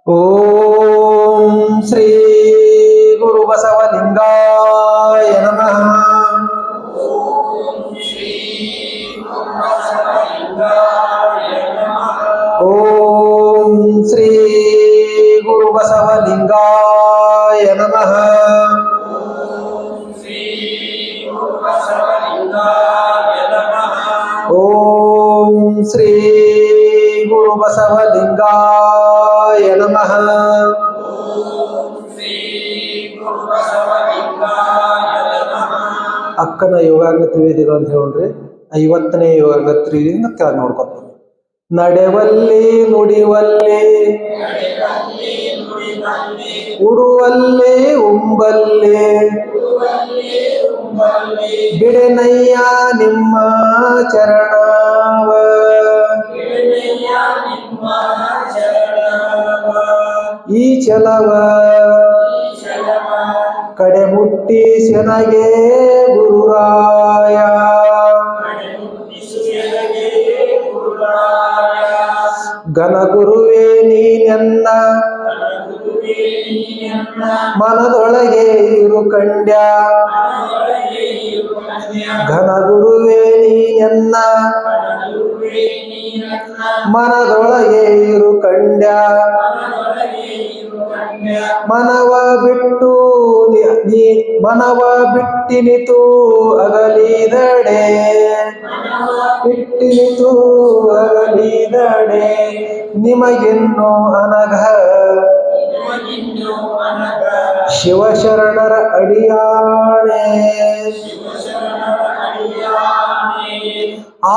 ಓಂ ಶ್ರೀ ಗುರು ಬಸವಲಿಂಗಾಯ ನಮಃ. ಓಂ ಶ್ರೀ ಗುರು ಬಸವಲಿಂಗಾಯ ನಮಃ. ಓಂ ಶ್ರೀ ಗುರು ಬಸವಲಿಂಗಾಯ ನಮಃ. ಅಕ್ಕನ ಯೋಗಾಂಗ ತ್ರಿವೇದಿಗಳು ಅಂತ ಹೇಳ್ರಿ. 50ನೇ ಯೋಗಾಂಗ ತ್ರಿವೇದಿಯಿಂದ ಕೆಳಗೆ ನೋಡ್ಕೊತ ನಡೆವಲ್ಲಿ ನುಡಿವಲ್ಲಿ ಉಡುವಲ್ಲಿ ಉಂಬಲ್ಲಿ ಬಿಡೆನಯ್ಯ ನಿಮ್ಮ ಚರಣವ ಈ ಚಲವ ಕಡೆ ಮುಟ್ಟಿ ಸೆನಗೆ ಗುರುರಾಯ ಘನ ಗುರುವೇ ನೀನೆನ್ನ ಮನದೊಳಗೆ ಇರು ಕಂಡ್ಯ. ಘನ ಗುರುವೇ ನೀನೆನ್ನ ಮನದೊಳಗೆ ಇರು ಕಂಡ್ಯ. ಮನವ ಬಿಟ್ಟಿನಿತು ಅಗಲಿದಡೆ ಬಿಟ್ಟಿನಿತು ಅಗಲಿದಡೆ ನಿಮಗಿನ್ನು ಅನಘ ಶಿವಶರಣರ ಅಡಿಯಾಣೆ.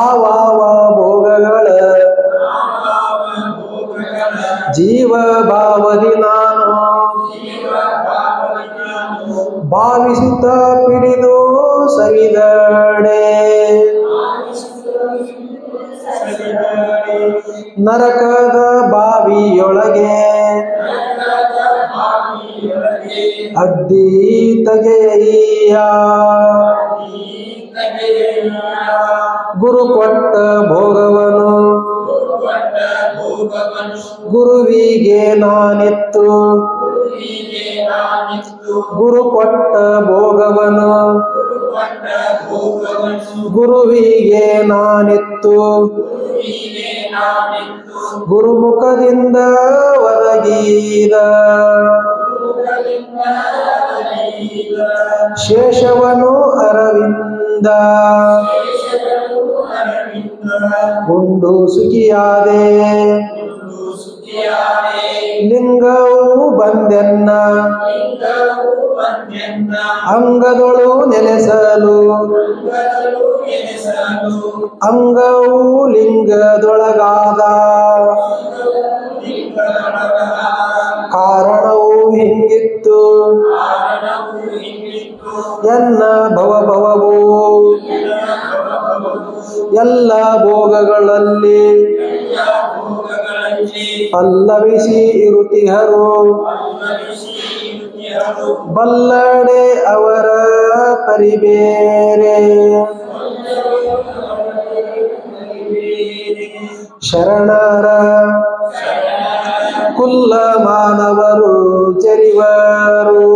ಆವಾವ ಭೋಗಗಳ ಜೀವ ಭಾವದಿ ನಾನು ಭಾವಿಸುತ್ತ ಪಿಡಿದು ಸವಿದಡೆ. ನರಕದ ಬಾವಿಯೊಳಗೆ ಅಡ್ಡಿ ತಗೆಯ ಗುರು ಕೊಟ್ಟ ಭೋಗವನು ಗುರುವಿಗೆ ನಾನಿತ್ತು. ಗುರು ಕೊಟ್ಟ ಭೋಗವನು ಗುರುವಿಗೆ ನಾನಿತ್ತು. ಗುರುಮುಖದಿಂದ ಒದಗಿದ ಶೇಷವನು ಅರವಿಂದ ಉಂಡು ಸುಖಿಯಾದೆ. ಲಿಂಗವು ಬಂದೆನ್ನ ಅಂಗದೊಳು ನೆಲೆಸಲು ಅಂಗವು ಲಿಂಗದೊಳಗಾದ ಕಾರಣವು ಹಿಂಗಿತ್ತು ಎನ್ನ ಭವಭವವು ಎಲ್ಲ ಭೋಗಗಳಲ್ಲಿ ಪಲ್ಲವಿಸಿ ಇರುತಿಹರು ಬಲ್ಲಡೆ ಅವರ ಪರಿಬೇರೆ. ಶರಣರ ಕುಲ್ಲ ಮಾನವರು ಜರಿವರು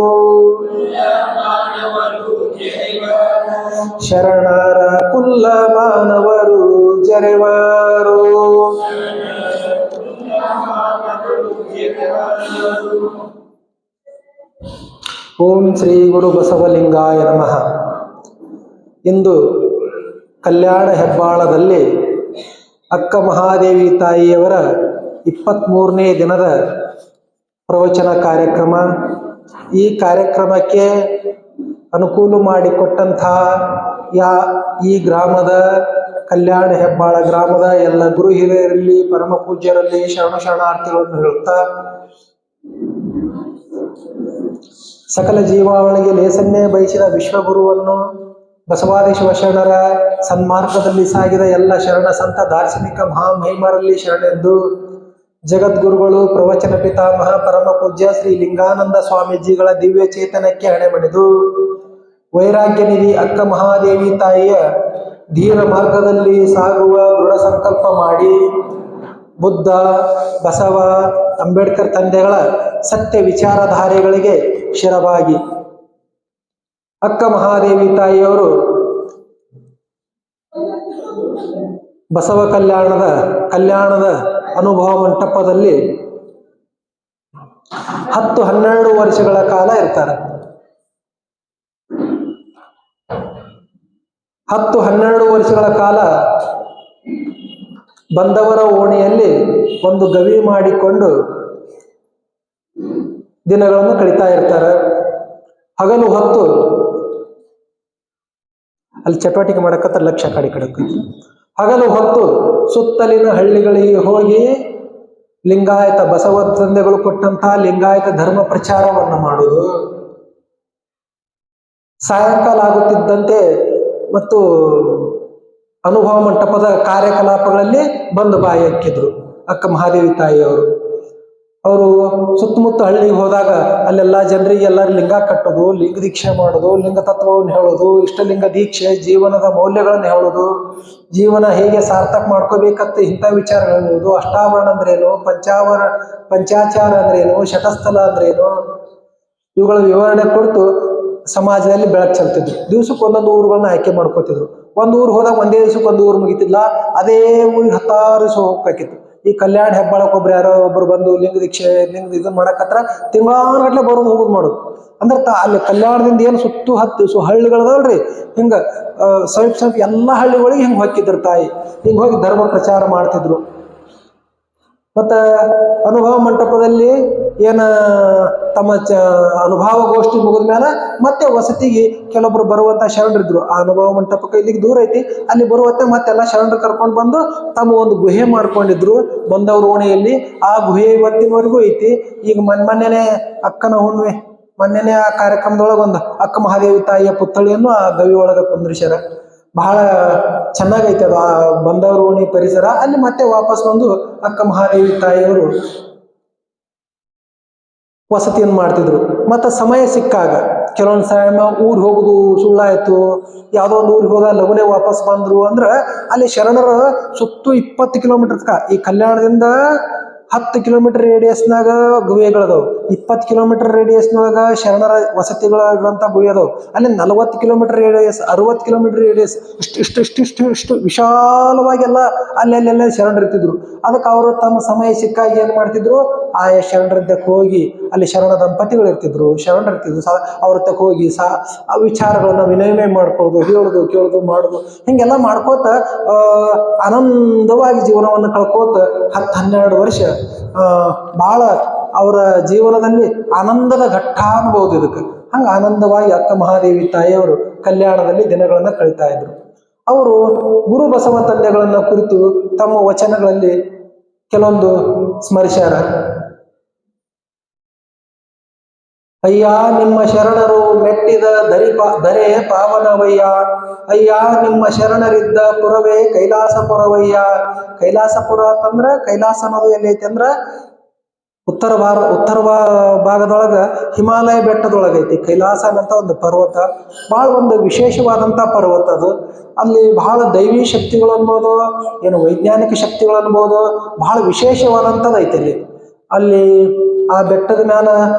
ಶರಣರ ಕುಲ್ಲ ಮಾನವರು ಜರೆವರು. ಓಂ ಶ್ರೀ ಗುರು ಬಸವಲಿಂಗಾಯ ನಮಃ. ಇಂದು ಕಲ್ಯಾಣ ಹೆಬ್ಬಾಳದಲ್ಲಿ ಅಕ್ಕ ಮಹಾದೇವಿ ತಾಯಿಯವರ 23ನೇ ದಿನದ ಪ್ರವಚನ ಕಾರ್ಯಕ್ರಮ. ಈ ಕಾರ್ಯಕ್ರಮಕ್ಕೆ ಅನುಕೂಲ ಮಾಡಿಕೊಟ್ಟಂತಹ ಈ ಗ್ರಾಮದ ಕಲ್ಯಾಣ ಹೆಬ್ಬಾಳ ಗ್ರಾಮದ ಎಲ್ಲ ಗುರು ಹಿರಿಯರಲ್ಲಿ ಪರಮ ಪೂಜ್ಯರಲ್ಲಿ ಶರಣಾರ್ಥಿಗಳನ್ನು ಹೇಳುತ್ತಾ, ಸಕಲ ಜೀವಾವಳಿಗೆ ಲೇಸನ್ನೇ ಬಯಸಿದ ವಿಶ್ವಗುರುವನ್ನು ಬಸವಾದಿ ಶಿವಶರಣರ ಸನ್ಮಾರ್ಗದಲ್ಲಿ ಸಾಗಿದ ಎಲ್ಲ ಶರಣ ಸಂತ ದಾರ್ಶನಿಕ ಮಹಾಮಹಿಮರಲ್ಲಿ ಶರಣೆಂದು ಜಗದ್ಗುರುಗಳು ಪ್ರವಚನ ಪಿತಾಮಹ ಪರಮ ಪೂಜ್ಯ ಶ್ರೀ ಲಿಂಗಾನಂದ ಸ್ವಾಮೀಜಿಗಳ ದಿವ್ಯ ಚೇತನಕ್ಕೆ ಹಣೆ ಬಡಿದು ವೈರಾಗ್ಯ ನಿಧಿ ಅಕ್ಕ ಮಹಾದೇವಿ ತಾಯಿಯ ಧೀರ ಮಾರ್ಗದಲ್ಲಿ ಸಾಗುವ ದೃಢ ಸಂಕಲ್ಪ ಮಾಡಿ ಬುದ್ಧ, ಬಸವ, ಅಂಬೇಡ್ಕರ್ ತಂದೆಗಳ ಸತ್ಯ ವಿಚಾರಧಾರೆಗಳಿಗೆ ಶಿರವಾಗಿ ಅಕ್ಕ ಮಹಾದೇವಿ ತಾಯಿಯವರು ಬಸವ ಕಲ್ಯಾಣದ ಅನುಭವ ಮಂಟಪದಲ್ಲಿ 10-12 ವರ್ಷಗಳ ಕಾಲ ಇರ್ತಾರೆ. 10-12 ವರ್ಷಗಳ ಕಾಲ ಬಂದವರ ಓಣಿಯಲ್ಲಿ ಒಂದು ಗವಿ ಮಾಡಿಕೊಂಡು ದಿನಗಳನ್ನು ಕಳೀತಾ ಇರ್ತಾರೆ. ಹಗಲು ಹೊತ್ತು ಅಲ್ಲಿ ಚಟುವಟಿಕೆ ಮಾಡಕತ್ತ ಲಕ್ಷ್ಯ ಕಡೆ ಹಗಲು ಹೊತ್ತು ಸುತ್ತಲಿನ ಹಳ್ಳಿಗಳಿಗೆ ಹೋಗಿ ಲಿಂಗಾಯತ ಬಸವ ತಂದೆಗಳು ಕೊಟ್ಟಂತಹ ಲಿಂಗಾಯತ ಧರ್ಮ ಪ್ರಚಾರವನ್ನು ಮಾಡುವುದು. ಸಾಯಂಕಾಲ ಆಗುತ್ತಿದ್ದಂತೆ ಮತ್ತು ಅನುಭವ ಮಂಟಪದ ಕಾರ್ಯಕಲಾಪಗಳಲ್ಲಿ ಬಂದು ಬಾಯಿ ಹಾಕಿದ್ರು ಅಕ್ಕ ಮಹಾದೇವಿ ತಾಯಿಯವರು. ಅವರು ಸುತ್ತಮುತ್ತ ಹಳ್ಳಿಗೆ ಹೋದಾಗ ಅಲ್ಲೆಲ್ಲ ಜನರಿಗೆ ಎಲ್ಲರೂ ಲಿಂಗ ಕಟ್ಟೋದು, ಲಿಂಗ ದೀಕ್ಷೆ ಮಾಡೋದು, ಲಿಂಗ ತತ್ವವನ್ನು ಹೇಳೋದು, ಇಷ್ಟಲಿಂಗ ದೀಕ್ಷೆ, ಜೀವನದ ಮೌಲ್ಯಗಳನ್ನು ಹೇಳೋದು, ಜೀವನ ಹೇಗೆ ಸಾರ್ಥಕ ಮಾಡ್ಕೋಬೇಕಂತ ಇಂಥ ವಿಚಾರಗಳನ್ನು ಹೇಳೋದು. ಅಷ್ಟಾವರಣ ಅಂದ್ರೇನು, ಪಂಚಾಚಾರ ಅಂದ್ರೇನು, ಶಟಸ್ಥಲ ಅಂದ್ರೇನು, ಇವುಗಳ ವಿವರಣೆ ಕೊಟ್ಟು ಸಮಾಜದಲ್ಲಿ ಬೆಳಕು ಚೆಲ್ತಿದ್ರು. ದಿವ್ಸಕ್ಕೆ ಒಂದೊಂದು ಊರುಗಳನ್ನ ಆಯ್ಕೆ ಮಾಡ್ಕೋತಿದ್ರು. ಒಂದು ಊರು ಹೋದಾಗ ಒಂದೇ ದಿವ್ಸಕ್ಕೆ ಒಂದು ಊರು ಮುಗಿತಿಲ್ಲ, ಅದೇ ಊರಿಗೆ 10 ದಿವಸ ಹೋಗ್ಬೇಕಿತ್ತು. ಈ ಕಲ್ಯಾಣ ಹೆಬ್ಬಾಳಕ್ಕೆ ಒಬ್ರು ಬಂದು ಲಿಂಗ ದೀಕ್ಷೆ ಇದನ್ನ ಮಾಡಕತ್ರ ತಿಂಗಳಾನುಗಟ್ಲೆ ಬರೋದು ಹೋಗೋದು ಮಾಡೋದು. ಅಂದ್ರೆ ಅಲ್ಲಿ ಕಲ್ಯಾಣದಿಂದ ಏನು 10 ದಿವಸ ಹಳ್ಳಿಗಳದಲ್ರಿ, ಹಿಂಗ ಸ್ವಲ್ಪ ಎಲ್ಲ ಹಳ್ಳಿಗಳಿಗೆ ಹಿಂಗೆ ಹೋಗಿದ್ರು ತಾಯಿ. ಹಿಂಗೆ ಹೋಗಿ ಧರ್ಮ ಪ್ರಚಾರ ಮಾಡ್ತಿದ್ರು. ಮತ್ತು ಅನುಭವ ಮಂಟಪದಲ್ಲಿ ಏನು ತಮ್ಮ ಅನುಭವಗೋಷ್ಠಿ ಮುಗಿದ ಮೇಲೆ ಮತ್ತೆ ವಸತಿಗೆ ಕೆಲವೊಬ್ರು ಬರುವಂಥ ಶರಣರಿದ್ರು. ಆ ಅನುಭವ ಮಂಟಪಕ್ಕೆ ಇಲ್ಲಿಗೆ ದೂರ ಐತಿ, ಅಲ್ಲಿ ಬರುವಂತೆ ಮತ್ತೆಲ್ಲ ಶರಣರು ಕರ್ಕೊಂಡು ಬಂದು ತಮ್ಮ ಒಂದು ಗುಹೆ ಮಾಡ್ಕೊಂಡಿದ್ರು ಬಂದವ್ರ ಓಣೆಯಲ್ಲಿ. ಆ ಗುಹೆ ಇವತ್ತಿನವರೆಗೂ ಐತಿ. ಈಗ ಮೊನ್ನೆನೇ ಅಕ್ಕನ ಹುಣ್ಣಿಮೆ ಮೊನ್ನೆನೇ ಆ ಕಾರ್ಯಕ್ರಮದೊಳಗೆ ಒಂದು ಅಕ್ಕ ಮಹಾದೇವಿ ತಾಯಿಯ ಪುತ್ಥಳಿಯನ್ನು ಆ ಗವಿ ಒಳಗೆ ಕುಂದ್ರಿಸ್ಯಾರ. ಬಹಳ ಚೆನ್ನಾಗೈತೆ ಅದು ಆ ಬಂದವ್ರ ಓಣಿ ಪರಿಸರ. ಅಲ್ಲಿ ಮತ್ತೆ ವಾಪಸ್ ಬಂದು ಅಕ್ಕ ಮಹಾದೇವಿ ತಾಯಿಯವರು ವಸತಿಯನ್ನು ಮಾಡ್ತಿದ್ರು. ಮತ್ತು ಸಮಯ ಸಿಕ್ಕಾಗ ಕೆಲವೊಂದು ಸಮಯ ಊರಿಗೆ ಹೋಗುದು ಸುಳ್ಳಾಯ್ತು, ಯಾವುದೋ ಒಂದು ಊರಿಗೆ ಹೋದಾಗ ಲಗುನೆ ವಾಪಸ್ ಬಂದ್ರು ಅಂದ್ರೆ ಅಲ್ಲಿ ಶರಣರ ಸುತ್ತು 20 ಕಿಲೋಮೀಟರ್ ಈ ಕಲ್ಯಾಣದಿಂದ 10 ಕಿಲೋಮೀಟರ್ ರೇಡಿಯಸ್ನಾಗ ಗುಹೆಗಳದಾವು. 20 ಕಿಲೋಮೀಟರ್ ರೇಡಿಯಸ್ನೊಳಗ ಶರಣರ ವಸತಿಗಳಿರುವಂಥ ಗುಹೆ ಅದಾವು. ಅಲ್ಲಿ 40 ಕಿಲೋಮೀಟರ್ ರೇಡಿಯಸ್, 60 ಕಿಲೋಮೀಟರ್ ರೇಡಿಯಸ್ ಇಷ್ಟು ವಿಶಾಲವಾಗೆಲ್ಲ ಅಲ್ಲೆಲ್ಲ ಶರಣರು ಇರ್ತಿದ್ರು. ಅದಕ್ಕೆ ಅವರು ತಮ್ಮ ಸಮಯ ಸಿಕ್ಕಾಗಿ ಏನು ಮಾಡ್ತಿದ್ರು, ಆಯಾ ಶರಣರದ್ದಕ್ಕೆ ಹೋಗಿ ಅಲ್ಲಿ ಶರಣ ದಂಪತಿಗಳು ಇರ್ತಿದ್ರು, ಶರಣರು ಇರ್ತಿದ್ರು. ಅವ್ರ ತಕ್ಕ ಹೋಗಿ ಆ ವಿಚಾರಗಳನ್ನ ವಿನಿಮಯ ಮಾಡ್ಕೊಳ್ಳೋದು, ಹೇಳೋದು, ಕೇಳೋದು, ಮಾಡೋದು, ಹಿಂಗೆಲ್ಲ ಮಾಡ್ಕೋತ ಆನಂದವಾಗಿ ಜೀವನವನ್ನು ಕಳ್ಕೋತ 10-12 ವರ್ಷ ಭಾಳ ಅವರ ಜೀವನದಲ್ಲಿ ಆನಂದದ ಘಟ್ಟ ಅನ್ಬೋದು ಇದಕ್ಕೆ. ಹಂಗೆ ಆನಂದವಾಗಿ ಅಕ್ಕ ಮಹಾದೇವಿ ತಾಯಿಯವರು ಕಲ್ಯಾಣದಲ್ಲಿ ದಿನಗಳನ್ನು ಕಳೀತಾ ಇದ್ರು. ಅವರು ಗುರು ಬಸವ ತಂದೆಗಳನ್ನು ಕುರಿತು ತಮ್ಮ ವಚನಗಳಲ್ಲಿ ಕೆಲವೊಂದು ಸ್ಮರಿಸ್ಯಾರ. ಅಯ್ಯ ನಿಮ್ಮ ಶರಣರು ಮೆಟ್ಟಿದ ದರೆ ಪಾವನವಯ್ಯ, ಅಯ್ಯ ನಿಮ್ಮ ಶರಣರಿದ್ದ ಪುರವೇ ಕೈಲಾಸಪುರವಯ್ಯ. ಕೈಲಾಸಪುರ ಅಂತಂದ್ರೆ ಕೈಲಾಸ ಅನ್ನೋದು ಎಲ್ಲೈತಿ ಅಂದ್ರ ಉತ್ತರ ಭಾಗದೊಳಗ ಹಿಮಾಲಯ ಬೆಟ್ಟದೊಳಗೈತಿ. ಕೈಲಾಸ ಅನ್ನಂತ ಒಂದು ಪರ್ವತ, ಬಹಳ ಒಂದು ವಿಶೇಷವಾದಂಥ ಪರ್ವತ ಅದು. ಅಲ್ಲಿ ಬಹಳ ದೈವಿ ಶಕ್ತಿಗಳು ಅನ್ಬೋದು, ಏನು ವೈಜ್ಞಾನಿಕ ಶಕ್ತಿಗಳು ಅನ್ಬೋದು, ಬಹಳ ವಿಶೇಷವಾದಂಥದ್ದು ಐತಿ ಅಲ್ಲಿ. ಆ ಬೆಟ್ಟದ ಮ್ಯಾಲ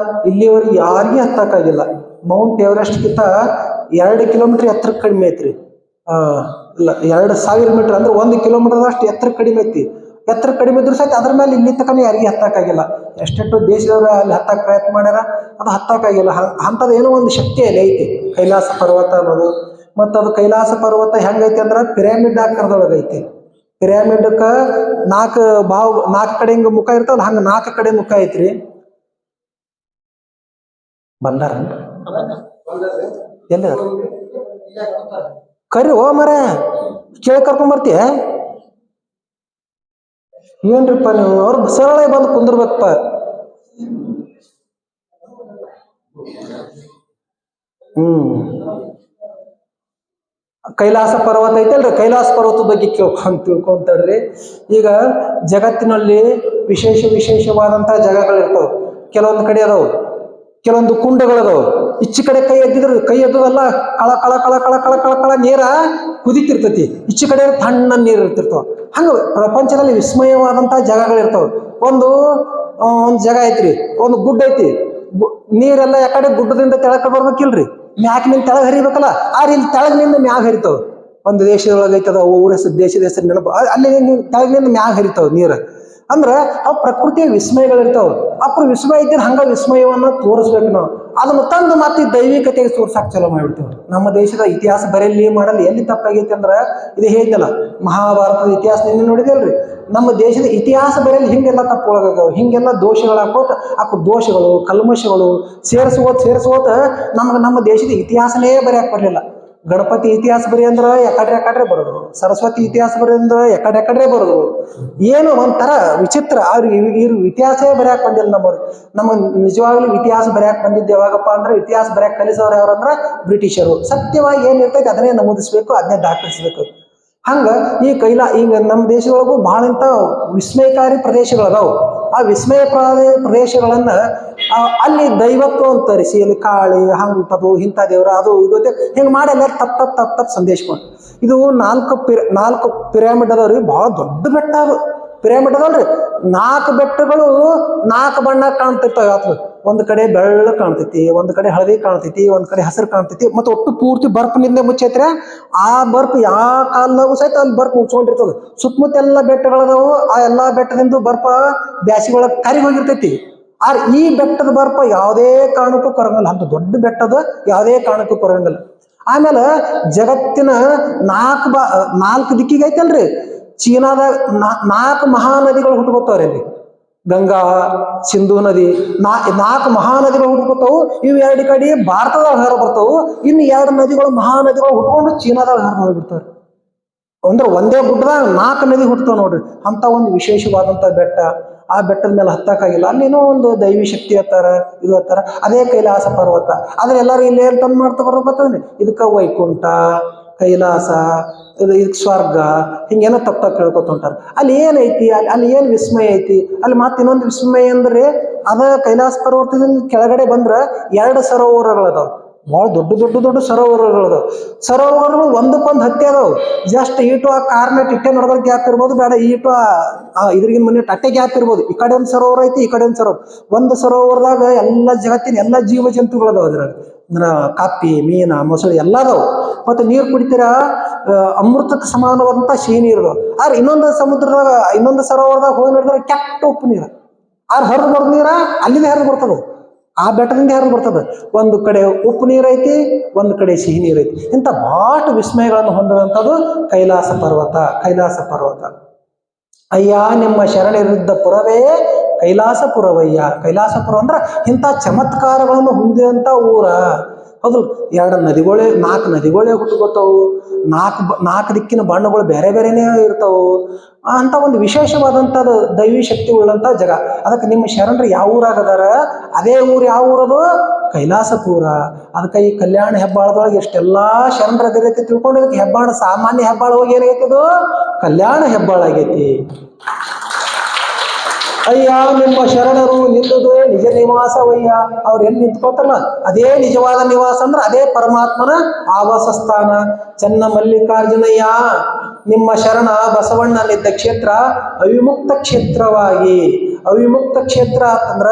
ಇಲ್ಲಿವರೆಗೆ ಯಾರಿಗೂ ಹತ್ತಕ್ಕಾಗಿಲ್ಲ. ಮೌಂಟ್ ಎವರೆಸ್ಟ್ಗಿಂತ 2 ಕಿಲೋಮೀಟರ್ ಎತ್ತರ ಕಡಿಮೆ ಐತ್ರಿ. ಇಲ್ಲ 2000 ಮೀಟರ್ ಅಂದ್ರೆ 1 ಕಿಲೋಮೀಟರ್ ಅಷ್ಟು ಎತ್ತರ ಕಡಿಮೆ ಐತಿ. ಎತ್ತರ ಕಡಿಮೆ ಇದ್ರು ಸಹಿತ ಅದ್ರ ಮೇಲೆ ಇಲ್ಲಿ ತನಕ ಯಾರಿಗೆ ಹತ್ತಕ್ಕಾಗಿಲ್ಲ. ಎಷ್ಟೆಷ್ಟು ದೇಶದವ್ರು ಅಲ್ಲಿ ಹತ್ತಕ್ಕೆ ಪ್ರಯತ್ನ ಮಾಡ್ಯಾರ, ಅದು ಹತ್ತಕ್ಕಾಗಿಲ್ಲ. ಅಂಥದ್ದು ಏನೋ ಒಂದು ಶಕ್ತಿ ಅಲ್ಲಿ ಐತಿ ಕೈಲಾಸ ಪರ್ವತ ಅನ್ನೋದು. ಮತ್ತು ಅದು ಕೈಲಾಸ ಪರ್ವತ ಹೆಂಗೈತಿ ಅಂದ್ರೆ ಪಿರಾಮಿಡ್ ಆಕಾರದೊಳಗೆ ಐತಿ. ಪಿರಾಮಿಡ್ಕ 4 ಕಡೆ ಹಿಂಗ ಮುಖ ಇರ್ತಾವಲ್ಲ, ಹಂಗ 4 ಕಡೆ ಮುಖ ಐತ್ರಿ. ಬಂದಾರ ಎಲ್ಲ ಕರಿ ಓ ಮರ ಕೇಳಿ ಕರ್ಕೊಂಬರ್ತೀಯ ಏನ್ರಿಪ್ಪ ನೀವು? ಅವ್ರು ಸರಳ ಬಂದು ಕುಂದಿರ್ಬೇಕಪ್ಪ. ಕೈಲಾಸ ಪರ್ವತ ಐತಲ್ರಿ, ಕೈಲಾಸ ಪರ್ವತದ ಬಗ್ಗೆ ತಿಳ್ಕೊಂತಡ್ರಿ. ಈಗ ಜಗತ್ತಿನಲ್ಲಿ ವಿಶೇಷವಾದಂತಹ ಜಾಗಗಳಿರ್ತಾವ. ಕೆಲವೊಂದು ಕಡೆ ಅದಾವ, ಕೆಲವೊಂದು ಕುಂಡಗಳದಾವ, ಈಚೆ ಕಡೆ ಕೈ ಎದ್ದಿದ್ರು ಕೈ ಎದ್ದದಲ್ಲ ಕಳ ಕಳ ಕಳ ಕಳ ಕಳ ಕಳ ಕಳ ನೀರ ಕುದಿತಿರ್ತೈತಿ, ಈಚೆ ಕಡೆ ತಣ್ಣ ನೀರು ಇರ್ತಿರ್ತಾವ. ಹಂಗ ಪ್ರಪಂಚದಲ್ಲಿ ವಿಸ್ಮಯವಾದಂತಹ ಜಾಗಗಳಿರ್ತಾವ. ಒಂದು ಜಾಗ ಐತ್ರಿ, ಒಂದು ಗುಡ್ಡ ಐತಿ, ನೀರೆಲ್ಲ ಯಾಕಡೆ ಗುಡ್ಡದಿಂದ ತೆಳಕ ಬರ್ಬೇಕಿಲ್ರಿ, ಮ್ಯಾಕಿನಿಂದ ತೆಳಗ್ ಹರಿಬೇಕಲ್ಲ, ಆದ್ರೆ ಇಲ್ಲಿ ತೆಳಗಿನಿಂದ ಮ್ಯಾಗ ಹರಿತಾವ. ಒಂದು ದೇಶದೊಳಗೆ ಐತದ ಊರ ಹೆಸರು, ದೇಶದ ಹೆಸರು ನೆನಪು, ಅಲ್ಲಿ ತೆಳಗಿನಿಂದ ಮ್ಯಾಗ ಹರಿತಾವ ನೀರು. ಅಂದ್ರೆ ಅವು ಪ್ರಕೃತಿಯ ವಿಸ್ಮಯಗಳಿರ್ತಾವ. ಅಪ್ಪ ವಿಸ್ಮಯ ಇದ್ದರೆ ಹಂಗ ವಿಸ್ಮಯವನ್ನ ತೋರಿಸ್ಬೇಕು ನಾವು. ಅದನ್ನು ತಂದು ಮತ್ತೆ ದೈವಿಕತೆಗೆ ತೋರ್ಸಾಕ್ ಚಲೋ ಮಾಡಿಬಿಡ್ತೇವೆ. ನಮ್ಮ ದೇಶದ ಇತಿಹಾಸ ಬರೆಯಲ್ಲಿ ಮಾಡಲಿ ಎಲ್ಲಿ ತಪ್ಪಾಗೈತಿ ಅಂದ್ರೆ ಇದು ಹೇಳಿದಲ್ಲ, ಮಹಾಭಾರತದ ಇತಿಹಾಸ ನಿನ್ನೆ ನೋಡಿದಲ್ರಿ, ನಮ್ಮ ದೇಶದ ಇತಿಹಾಸ ಬರೆಯಲ್ಲಿ ಹಿಂಗೆಲ್ಲ ತಪ್ಪೊಳಗಾಗ್ಯಾವ, ಹಿಂಗೆಲ್ಲ ದೋಷಗಳು ದೋಷಗಳು ಕಲ್ಮಶಗಳು ಸೇರಿಸೋತ ನಮ್ಮ ದೇಶದ ಇತಿಹಾಸನೇ ಬರೆಯಕ್ಕೆ ಬರಲಿಲ್ಲ. ಗಣಪತಿ ಇತಿಹಾಸ ಬರಿ ಅಂದ್ರೆ ಎಕಡ್ರೆ ಬರೋದು, ಸರಸ್ವತಿ ಇತಿಹಾಸ ಬರಿ ಅಂದ್ರೆ ಎಕಡ್ರೆ ಬರೋದು. ಏನು ಒಂಥರ ವಿಚಿತ್ರ. ಅವ್ರಿಗೆ ಇತಿಹಾಸವೇ ಬರೆಯಕ್ಕೆ ಬಂದಿಲ್ಲ ನಮ್ಮ ನಿಜವಾಗ್ಲೂ ಇತಿಹಾಸ ಬರೆಯಕ್ಕೆ ಬಂದಿದ್ದು ಯಾವಾಗಪ್ಪ ಅಂದ್ರೆ, ಇತಿಹಾಸ ಬರೆಯಕ್ಕೆ ಕಲಿಸೋರು ಯಾರಂದ್ರೆ ಬ್ರಿಟಿಷರು. ಸತ್ಯವಾಗಿ ಏನಿರ್ತೈತೆ ಅದನ್ನೇ ನಮೂದಿಸ್ಬೇಕು, ಅದನ್ನೇ ದಾಖಲಿಸ್ಬೇಕು. ಹಂಗ ಈಗ ನಮ್ಮ ದೇಶದೊಳಗೂ ಬಹಳ ಇಂಥ ವಿಸ್ಮಯಕಾರಿ ಪ್ರದೇಶಗಳದಾವು. ಆ ವಿಸ್ಮಯ ಪ್ರದೇಶಗಳನ್ನ ಅಲ್ಲಿ ದೈವತ್ವ ಅಂತ ತರಿಸಿ ಅಲ್ಲಿ ಕಾಳಿ ಹಂತದು ಇಂಥ ದೇವ್ರ ಅದು ಇದು ಹಿಂಗೆ ಮಾಡಿ ಎಲ್ಲ ತಪ್ಪ ಸಂದೇಶ ಮಾಡಿ. ಇದು 4 ಪಿರಮಿಡ್ ಅದಾವ್ರಿ, ಬಹಳ ದೊಡ್ಡ ಬೆಟ್ಟ. ಅದು ಪಿರಮಿಡ್ ಅದಾವ್ರಿ, 4 ಬೆಟ್ಟಗಳು 4 ಬಣ್ಣ ಕಾಣ್ತಿರ್ತಾವ. ಯಾತ್ಲು ಒಂದು ಕಡೆ ಬೆಳ್ಳ ಕಾಣ್ತೈತಿ, ಒಂದು ಕಡೆ ಹಳದಿ ಕಾಣ್ತೈತಿ, ಒಂದು ಕಡೆ ಹಸಿರು ಕಾಣ್ತೈತಿ, ಮತ್ತು ಒಟ್ಟು ಪೂರ್ತಿ ಬರ್ಫ್ನಿಂದ ಮುಚ್ಚೈತ್ರೆ. ಆ ಬರ್ಫ್ ಯಾವ ಕಾಲದಾಗೂ ಸಹಿತ ಅಲ್ಲಿ ಬರ್ಫ್ ಮುಚ್ಕೊಂಡಿರ್ತದೆ. ಸುತ್ತಮುತ್ತೆಲ್ಲ ಬೆಟ್ಟಗಳದಾವು, ಆ ಎಲ್ಲಾ ಬೆಟ್ಟದಿಂದ ಬರ್ಫ ಬ್ಯಾಸಿಗೆ ಒಳಗೆ ಕರಿ ಹೋಗಿರ್ತೈತಿ. ಆದ್ರೆ ಈ ಬೆಟ್ಟದ ಬರ್ಫ ಯಾವುದೇ ಕಾರಣಕ್ಕೂ ಕೊರಂಗಲ್ಲ. ಅಂತ ದೊಡ್ಡ ಬೆಟ್ಟದ ಯಾವುದೇ ಕಾರಣಕ್ಕೂ ಕೊರಂಗಲ್ಲ. ಆಮೇಲೆ ಜಗತ್ತಿನ 4 ದಿಕ್ಕಿಗೆ ಐತಲ್ರಿ, ಚೀನಾದಾಗ 4 ಮಹಾನದಿಗಳು ಹುಟ್ಟುಕೊತಾವ್ರಿ. ಅಲ್ಲಿ ಗಂಗಾ, ಸಿಂಧೂ ನದಿ, 4 ಮಹಾನದಿಗಳು ಹುಟ್ಟುಕೊತಾವು. ಇವು 2 ಕಡೆ ಭಾರತದಾಗ ಹರಿದು ಬರ್ತಾವು. ಇನ್ನು 2 ನದಿಗಳು ಮಹಾನದಿಗಳು ಹುಟ್ಕೊಂಡು ಚೀನಾದಾಗ ಹರಿದು ಹೋಗ್ಬಿಡ್ತಾವ್ರಿ. ಅಂದ್ರೆ ಒಂದೇ ಗುಡ್ಡದಾಗ 4 ನದಿ ಹುಟ್ಟತಾವ ನೋಡ್ರಿ. ಅಂತ ಒಂದು ವಿಶೇಷವಾದಂತ ಬೆಟ್ಟ. ಆ ಬೆಟ್ಟದ ಮೇಲೆ ಹತ್ತಕ್ಕಾಗಿಲ್ಲ, ಅಲ್ಲೇನೋ ಒಂದು ದೈವಿ ಶಕ್ತಿ ಹತ್ತಾರ, ಇದು ಹತ್ತಾರ. ಅದೇ ಕೈಲಾಸ ಪರ್ವತ. ಆದ್ರೆ ಎಲ್ಲರೂ ಇಲ್ಲಿ ಏನ್ ತಂದು ಮಾಡ್ತಾ ಬರ್ಬೇಕಂದ್ರೆ ಇದಕ್ಕ ವೈಕುಂಠ, ಕೈಲಾಸ, ಇದಕ್ಕೆ ಸ್ವರ್ಗ, ಹಿಂಗೇನೋ ತಪ್ಪ ಕೇಳ್ಕೊತ ಹೊಂಟಾರ. ಅಲ್ಲಿ ಏನೈತಿ, ಅಲ್ಲಿ ಏನು ವಿಸ್ಮಯ ಐತಿ? ಅಲ್ಲಿ ಮತ್ತೆ ಇನ್ನೊಂದು ವಿಸ್ಮಯ ಅಂದ್ರೆ ಅದ ಕೈಲಾಸ ಪರ್ವತದಿಂದ ಕೆಳಗಡೆ ಬಂದ್ರ 2 ಸರೋವರಗಳದಾವ. ಭಾಳ ದೊಡ್ಡ ಸರೋವರಗಳದಾವ. ಸರೋವರಗಳು ಒಂದಕ್ಕೊಂದು ಹತ್ತಿ ಅದಾವ. ಜಸ್ಟ್ ಈಟು ಆ ಕಾರ್ನೆಟ್ ಇಟ್ಟೆ ನೋಡೋದ್ರ ಗ್ಯಾಪ್ ಇರ್ಬೋದು, ಬೇಡ ಈಟು ಇದ್ರಿಗಿನ ಮನೆ ಅಟ್ಟೆ ಗ್ಯಾಪ್ ಇರ್ಬೋದು. ಈ ಕಡೆ ಒಂದು ಸರೋವರ ಐತಿ, ಈ ಕಡೆ ಒಂದು ಸರೋವರ. ಒಂದು ಸರೋವರದಾಗ ಎಲ್ಲ ಜಗತ್ತಿನ ಎಲ್ಲ ಜೀವ ಜಂತುಗಳದಾವ. ಅದ್ರಾಗ ಅಂದ್ರೆ ಕಾಪಿ, ಮೀನ, ಮೊಸಳೆ ಎಲ್ಲ ಅದಾವ. ಮತ್ತೆ ನೀರು ಕುಡಿತೀರ ಅಮೃತಕ್ಕೆ ಸಮಾನವಾದಂಥ ಸಿಹಿ ನೀರು. ಆದ್ರೆ ಇನ್ನೊಂದು ಸರೋವರದಾಗ ಹೋಗಿ ನೋಡಿದ್ರೆ ಕೆಟ್ಟ ಉಪ್ಪು ನೀರು. ಆದ್ರೆ ಹರಿದು ಬರೋ ನೀರ ಅಲ್ಲಿಂದ ಹರಿದು ಬರ್ತದ, ಆ ಬೆಟ್ಟದಿಂದ ಹರಿದು ಬರ್ತದೆ. ಒಂದು ಕಡೆ ಉಪ್ಪು ನೀರೈತಿ, ಒಂದು ಕಡೆ ಸಿಹಿ ನೀರೈತಿ. ಇಂಥ ಭಾಳ ವಿಸ್ಮಯಗಳನ್ನು ಹೊಂದಿದಂಥದ್ದು ಕೈಲಾಸ ಪರ್ವತ. ಅಯ್ಯ ನಿಮ್ಮ ಶರಣರಿದ್ದ ಪುರವೇ ಕೈಲಾಸಪುರವಯ್ಯ. ಕೈಲಾಸಪುರ ಅಂದ್ರೆ ಇಂಥ ಚಮತ್ಕಾರಗಳನ್ನು ಹೊಂದಿದಂಥ ಊರ. ಹೌದು, 4 ನದಿಗಳೇ ಹುಟ್ಟುಕೊತಾವು. 4 ದಿಕ್ಕಿನ ಬಣ್ಣಗಳು ಬೇರೆನೇ ಇರ್ತಾವು. ಅಂತ ಒಂದು ವಿಶೇಷವಾದಂಥದ್ದು ದೈವಿ ಶಕ್ತಿ ಉಳ್ಳಂಥ ಜಾಗ. ಅದಕ್ಕೆ ನಿಮ್ಮ ಶರಣರು ಯಾವ ಊರಾಗದಾರ, ಅದೇ ಊರು ಯಾವ ಊರದು? ಕೈಲಾಸಪುರ. ಅದಕ್ಕೆ ಈ ಕಲ್ಯಾಣ ಹೆಬ್ಬಾಳದೊಳಗೆ ಎಷ್ಟೆಲ್ಲಾ ಶರಣರ ಅದೇ ರೀತಿ ತಿಳ್ಕೊಂಡಿದ್ದಕ್ಕೆ ಹೆಬ್ಬಾಳ ಸಾಮಾನ್ಯ ಹೆಬ್ಬಾಳ ಹೋಗಿ ಏನಾಗೈತಿ? ಅದು ಕಲ್ಯಾಣ ಹೆಬ್ಬಾಳ ಆಗೈತಿ. ಅಯ್ಯ ನಿಮ್ಮ ಶರಣರು ನಿಲ್ಲುದು ನಿಜ ನಿವಾಸವಯ್ಯ. ಅವ್ರು ಎಲ್ಲಿ ನಿಂತ್ಕೋತಾರಲ್ಲ ಅದೇ ನಿಜವಾದ ನಿವಾಸ ಅಂದ್ರೆ ಅದೇ ಪರಮಾತ್ಮನ ಆವಾಸ ಸ್ಥಾನ. ಚೆನ್ನ ಮಲ್ಲಿಕಾರ್ಜುನಯ್ಯ ನಿಮ್ಮ ಶರಣ ಬಸವಣ್ಣ ನಿದ್ದ ಕ್ಷೇತ್ರ ಅವಿಮುಕ್ತ ಕ್ಷೇತ್ರವಾಗಿ. ಅವಿಮುಕ್ತ ಕ್ಷೇತ್ರ ಅಂತಂದ್ರ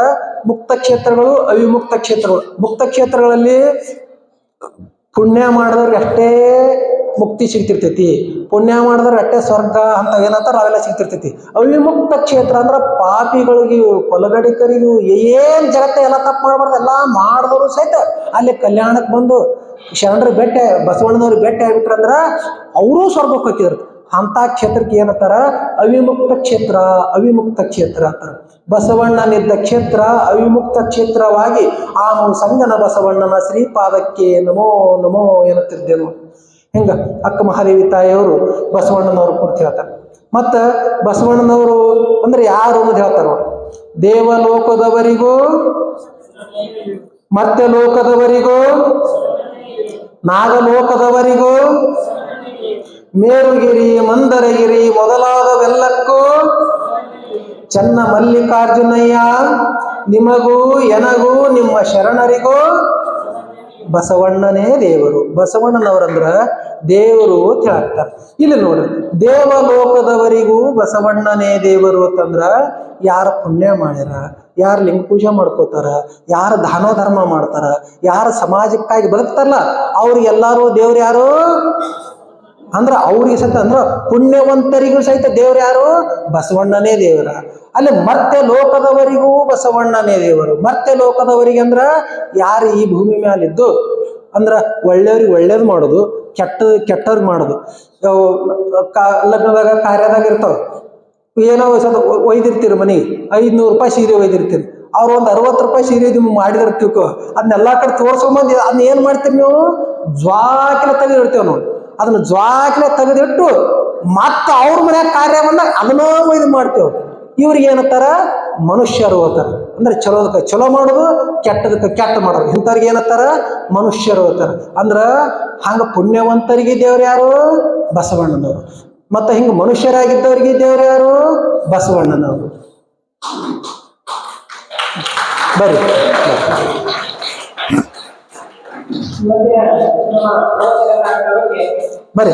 ಮುಕ್ತ ಕ್ಷೇತ್ರಗಳು, ಅವಿಮುಕ್ತ ಕ್ಷೇತ್ರಗಳು. ಮುಕ್ತ ಕ್ಷೇತ್ರಗಳಲ್ಲಿ ಪುಣ್ಯ ಮಾಡಿದವ್ರಿಗೆ ಅಷ್ಟೇ ಮುಕ್ತಿ ಸಿಗ್ತಿರ್ತೈತಿ, ಪುಣ್ಯ ಮಾಡಿದ್ರೆ ಅಷ್ಟೇ ಸ್ವರ್ಗ ಅಂತ ಏನಂತಾರ ಅವೆಲ್ಲ ಸಿಗ್ತಿರ್ತೈತಿ. ಅವಿಮುಕ್ತ ಕ್ಷೇತ್ರ ಅಂದ್ರ ಪಾಪಿಗಳಿಗೂ ಕೊಲಗಡಿಕರಿಗೂ ಏನ್ ಜಗತ್ತ ಎಲ್ಲ ತಪ್ಪು ಮಾಡಬಾರ್ದು ಎಲ್ಲ ಮಾಡಿದವರು ಸಹಿತ ಅಲ್ಲಿ ಕಲ್ಯಾಣಕ್ಕೆ ಬಂದು ಶರಣರು ಬಸವಣ್ಣನವ್ರು ಭೇಟಿ ಆಗ್ಬಿಟ್ರಂದ್ರ ಅವರೂ ಸ್ವರ್ಗಕ್ಕೆ ಹೋಗಿದ್ರು. ಅಂತ ಕ್ಷೇತ್ರಕ್ಕೆ ಏನಂತಾರ? ಅವಿಮುಕ್ತ ಕ್ಷೇತ್ರ ಅಂತಾರ. ಬಸವಣ್ಣನಿದ್ದ ಕ್ಷೇತ್ರ ಅವಿಮುಕ್ತ ಕ್ಷೇತ್ರವಾಗಿ ಆನು ಸಂಗನ ಬಸವಣ್ಣನ ಶ್ರೀಪಾದಕ್ಕೆ ನಮೋ ನಮೋ ಎನ್ನುತ್ತಿದ್ದೇನು. ಹಿಂಗ ಅಕ್ಕ ಮಹಾದೇವಿ ತಾಯಿಯವರು ಬಸವಣ್ಣನವರು ಕುರಿತು ಹೇಳ್ತಾರೆ. ಮತ್ತ ಬಸವಣ್ಣನವರು ಅಂದ್ರೆ ಯಾರು ಅನ್ನೋದು ಹೇಳ್ತಾರ. ದೇವಲೋಕದವರಿಗೂ ಮತ್ತೆ ಲೋಕದವರಿಗೂ ನಾಗಲೋಕದವರಿಗೂ ಮೇರುಗಿರಿ ಮಂದರಗಿರಿ ಮೊದಲಾದವೆಲ್ಲಕ್ಕೂ ಚೆನ್ನ ಮಲ್ಲಿಕಾರ್ಜುನಯ್ಯ ನಿಮಗೂ ಎನಗೂ ನಿಮ್ಮ ಶರಣರಿಗೂ ಬಸವಣ್ಣನೇ ದೇವರು. ಬಸವಣ್ಣನವರಂದ್ರ ದೇವರು ಅಂತ ಹೇಳ್ತಾರೆ. ಇಲ್ಲಿ ನೋಡ್ರಿ, ದೇವಲೋಕದವರಿಗೂ ಬಸವಣ್ಣನೇ ದೇವರು ಅಂತಂದ್ರ ಯಾರ ಪುಣ್ಯ ಮಾಡ್ಯಾರ, ಯಾರು ಲಿಂಗ ಪೂಜೆ ಮಾಡ್ಕೋತಾರ, ಯಾರು ದಾನ ಧರ್ಮ ಮಾಡ್ತಾರ, ಯಾರು ಸಮಾಜಕ್ಕಾಗಿ ಬದುಕ್ತಾರಲ್ಲ ಅವ್ರಿಗೆಲ್ಲಾರು ದೇವ್ರು ಯಾರು ಅಂದ್ರ ಅವ್ರಿಗೆ ಸಹಿತ ಅಂದ್ರ ಪುಣ್ಯವಂತರಿಗೂ ಸಹಿತ ದೇವ್ರು ಯಾರು? ಬಸವಣ್ಣನೇ ದೇವರ. ಅಲ್ಲಿ ಮತ್ತೆ ಲೋಕದವರಿಗೂ ಬಸವಣ್ಣನೇ ದೇವರು. ಮತ್ತೆ ಲೋಕದವರಿಗೆ ಅಂದ್ರ ಯಾರು ಈ ಭೂಮಿ ಮ್ಯಾಲಿದ್ದು ಅಂದ್ರ ಒಳ್ಳೆಯವ್ರಿಗೆ ಒಳ್ಳೇದು ಮಾಡೋದು, ಕೆಟ್ಟವ್ರಿಗೆ ಮಾಡೋದು. ಲಗ್ನದಾಗ ಕಾರ್ಯದಾಗ ಇರ್ತಾವ, ಏನೋ ಒಯ್ದಿರ್ತೀರಿ ಮನೆಗೆ 500 ರೂಪಾಯಿ ಸೀರೆ ಒಯ್ದಿರ್ತೀರಿ, ಅವ್ರು ಒಂದು 60 ರೂಪಾಯಿ ಸೀರೆ ಮಾಡಿದ್ರ ತಿಳ್ಕೊ, ಅದನ್ನೆಲ್ಲಾ ಕಡೆ ತೋರ್ಸ್ಕೊಂಬಂದು ಅದನ್ನ ಏನ್ ಮಾಡ್ತೀರಿ ನೀವು? ಜ್ವಾಕಿಲ ತೆಗೆದಿಡ್ತೇವೆ ನಾವು. ಅದನ್ನ ಜ್ವಾಕಿಲ ತೆಗೆದಿಟ್ಟು ಮತ್ತ ಅವ್ರ ಮನ್ಯಾಗ ಕಾರ್ಯ ಬಂದಾಗ ಅದನ್ನ ಒಯ್ದು ಮಾಡ್ತೇವೆ. ಇವ್ರಿಗೆ ಏನತ್ತಾರ? ಮನುಷ್ಯರು ಅಂತಾರ. ಅಂದ್ರೆ ಚಲೋದಕ್ಕೆ ಚಲೋ ಮಾಡೋದು, ಕೆಟ್ಟದಕ್ಕೆ ಕೆಟ್ಟ ಮಾಡೋದು. ಇಂಥವ್ರಿಗೆ ಏನತ್ತಾರ? ಮನುಷ್ಯರು ಅಂತಾರ. ಅಂದ್ರ ಹಂಗ ಪುಣ್ಯವಂತರಿಗೆ ದೇವ್ರು ಯಾರು? ಬಸವಣ್ಣನವರು. ಮತ್ತೆ ಹಿಂಗ ಮನುಷ್ಯರಾಗಿದ್ದವ್ರಿಗೆ ದೇವ್ರು ಯಾರು? ಬಸವಣ್ಣನವರು. ಬರ್ರಿ ಬರ್ರಿ.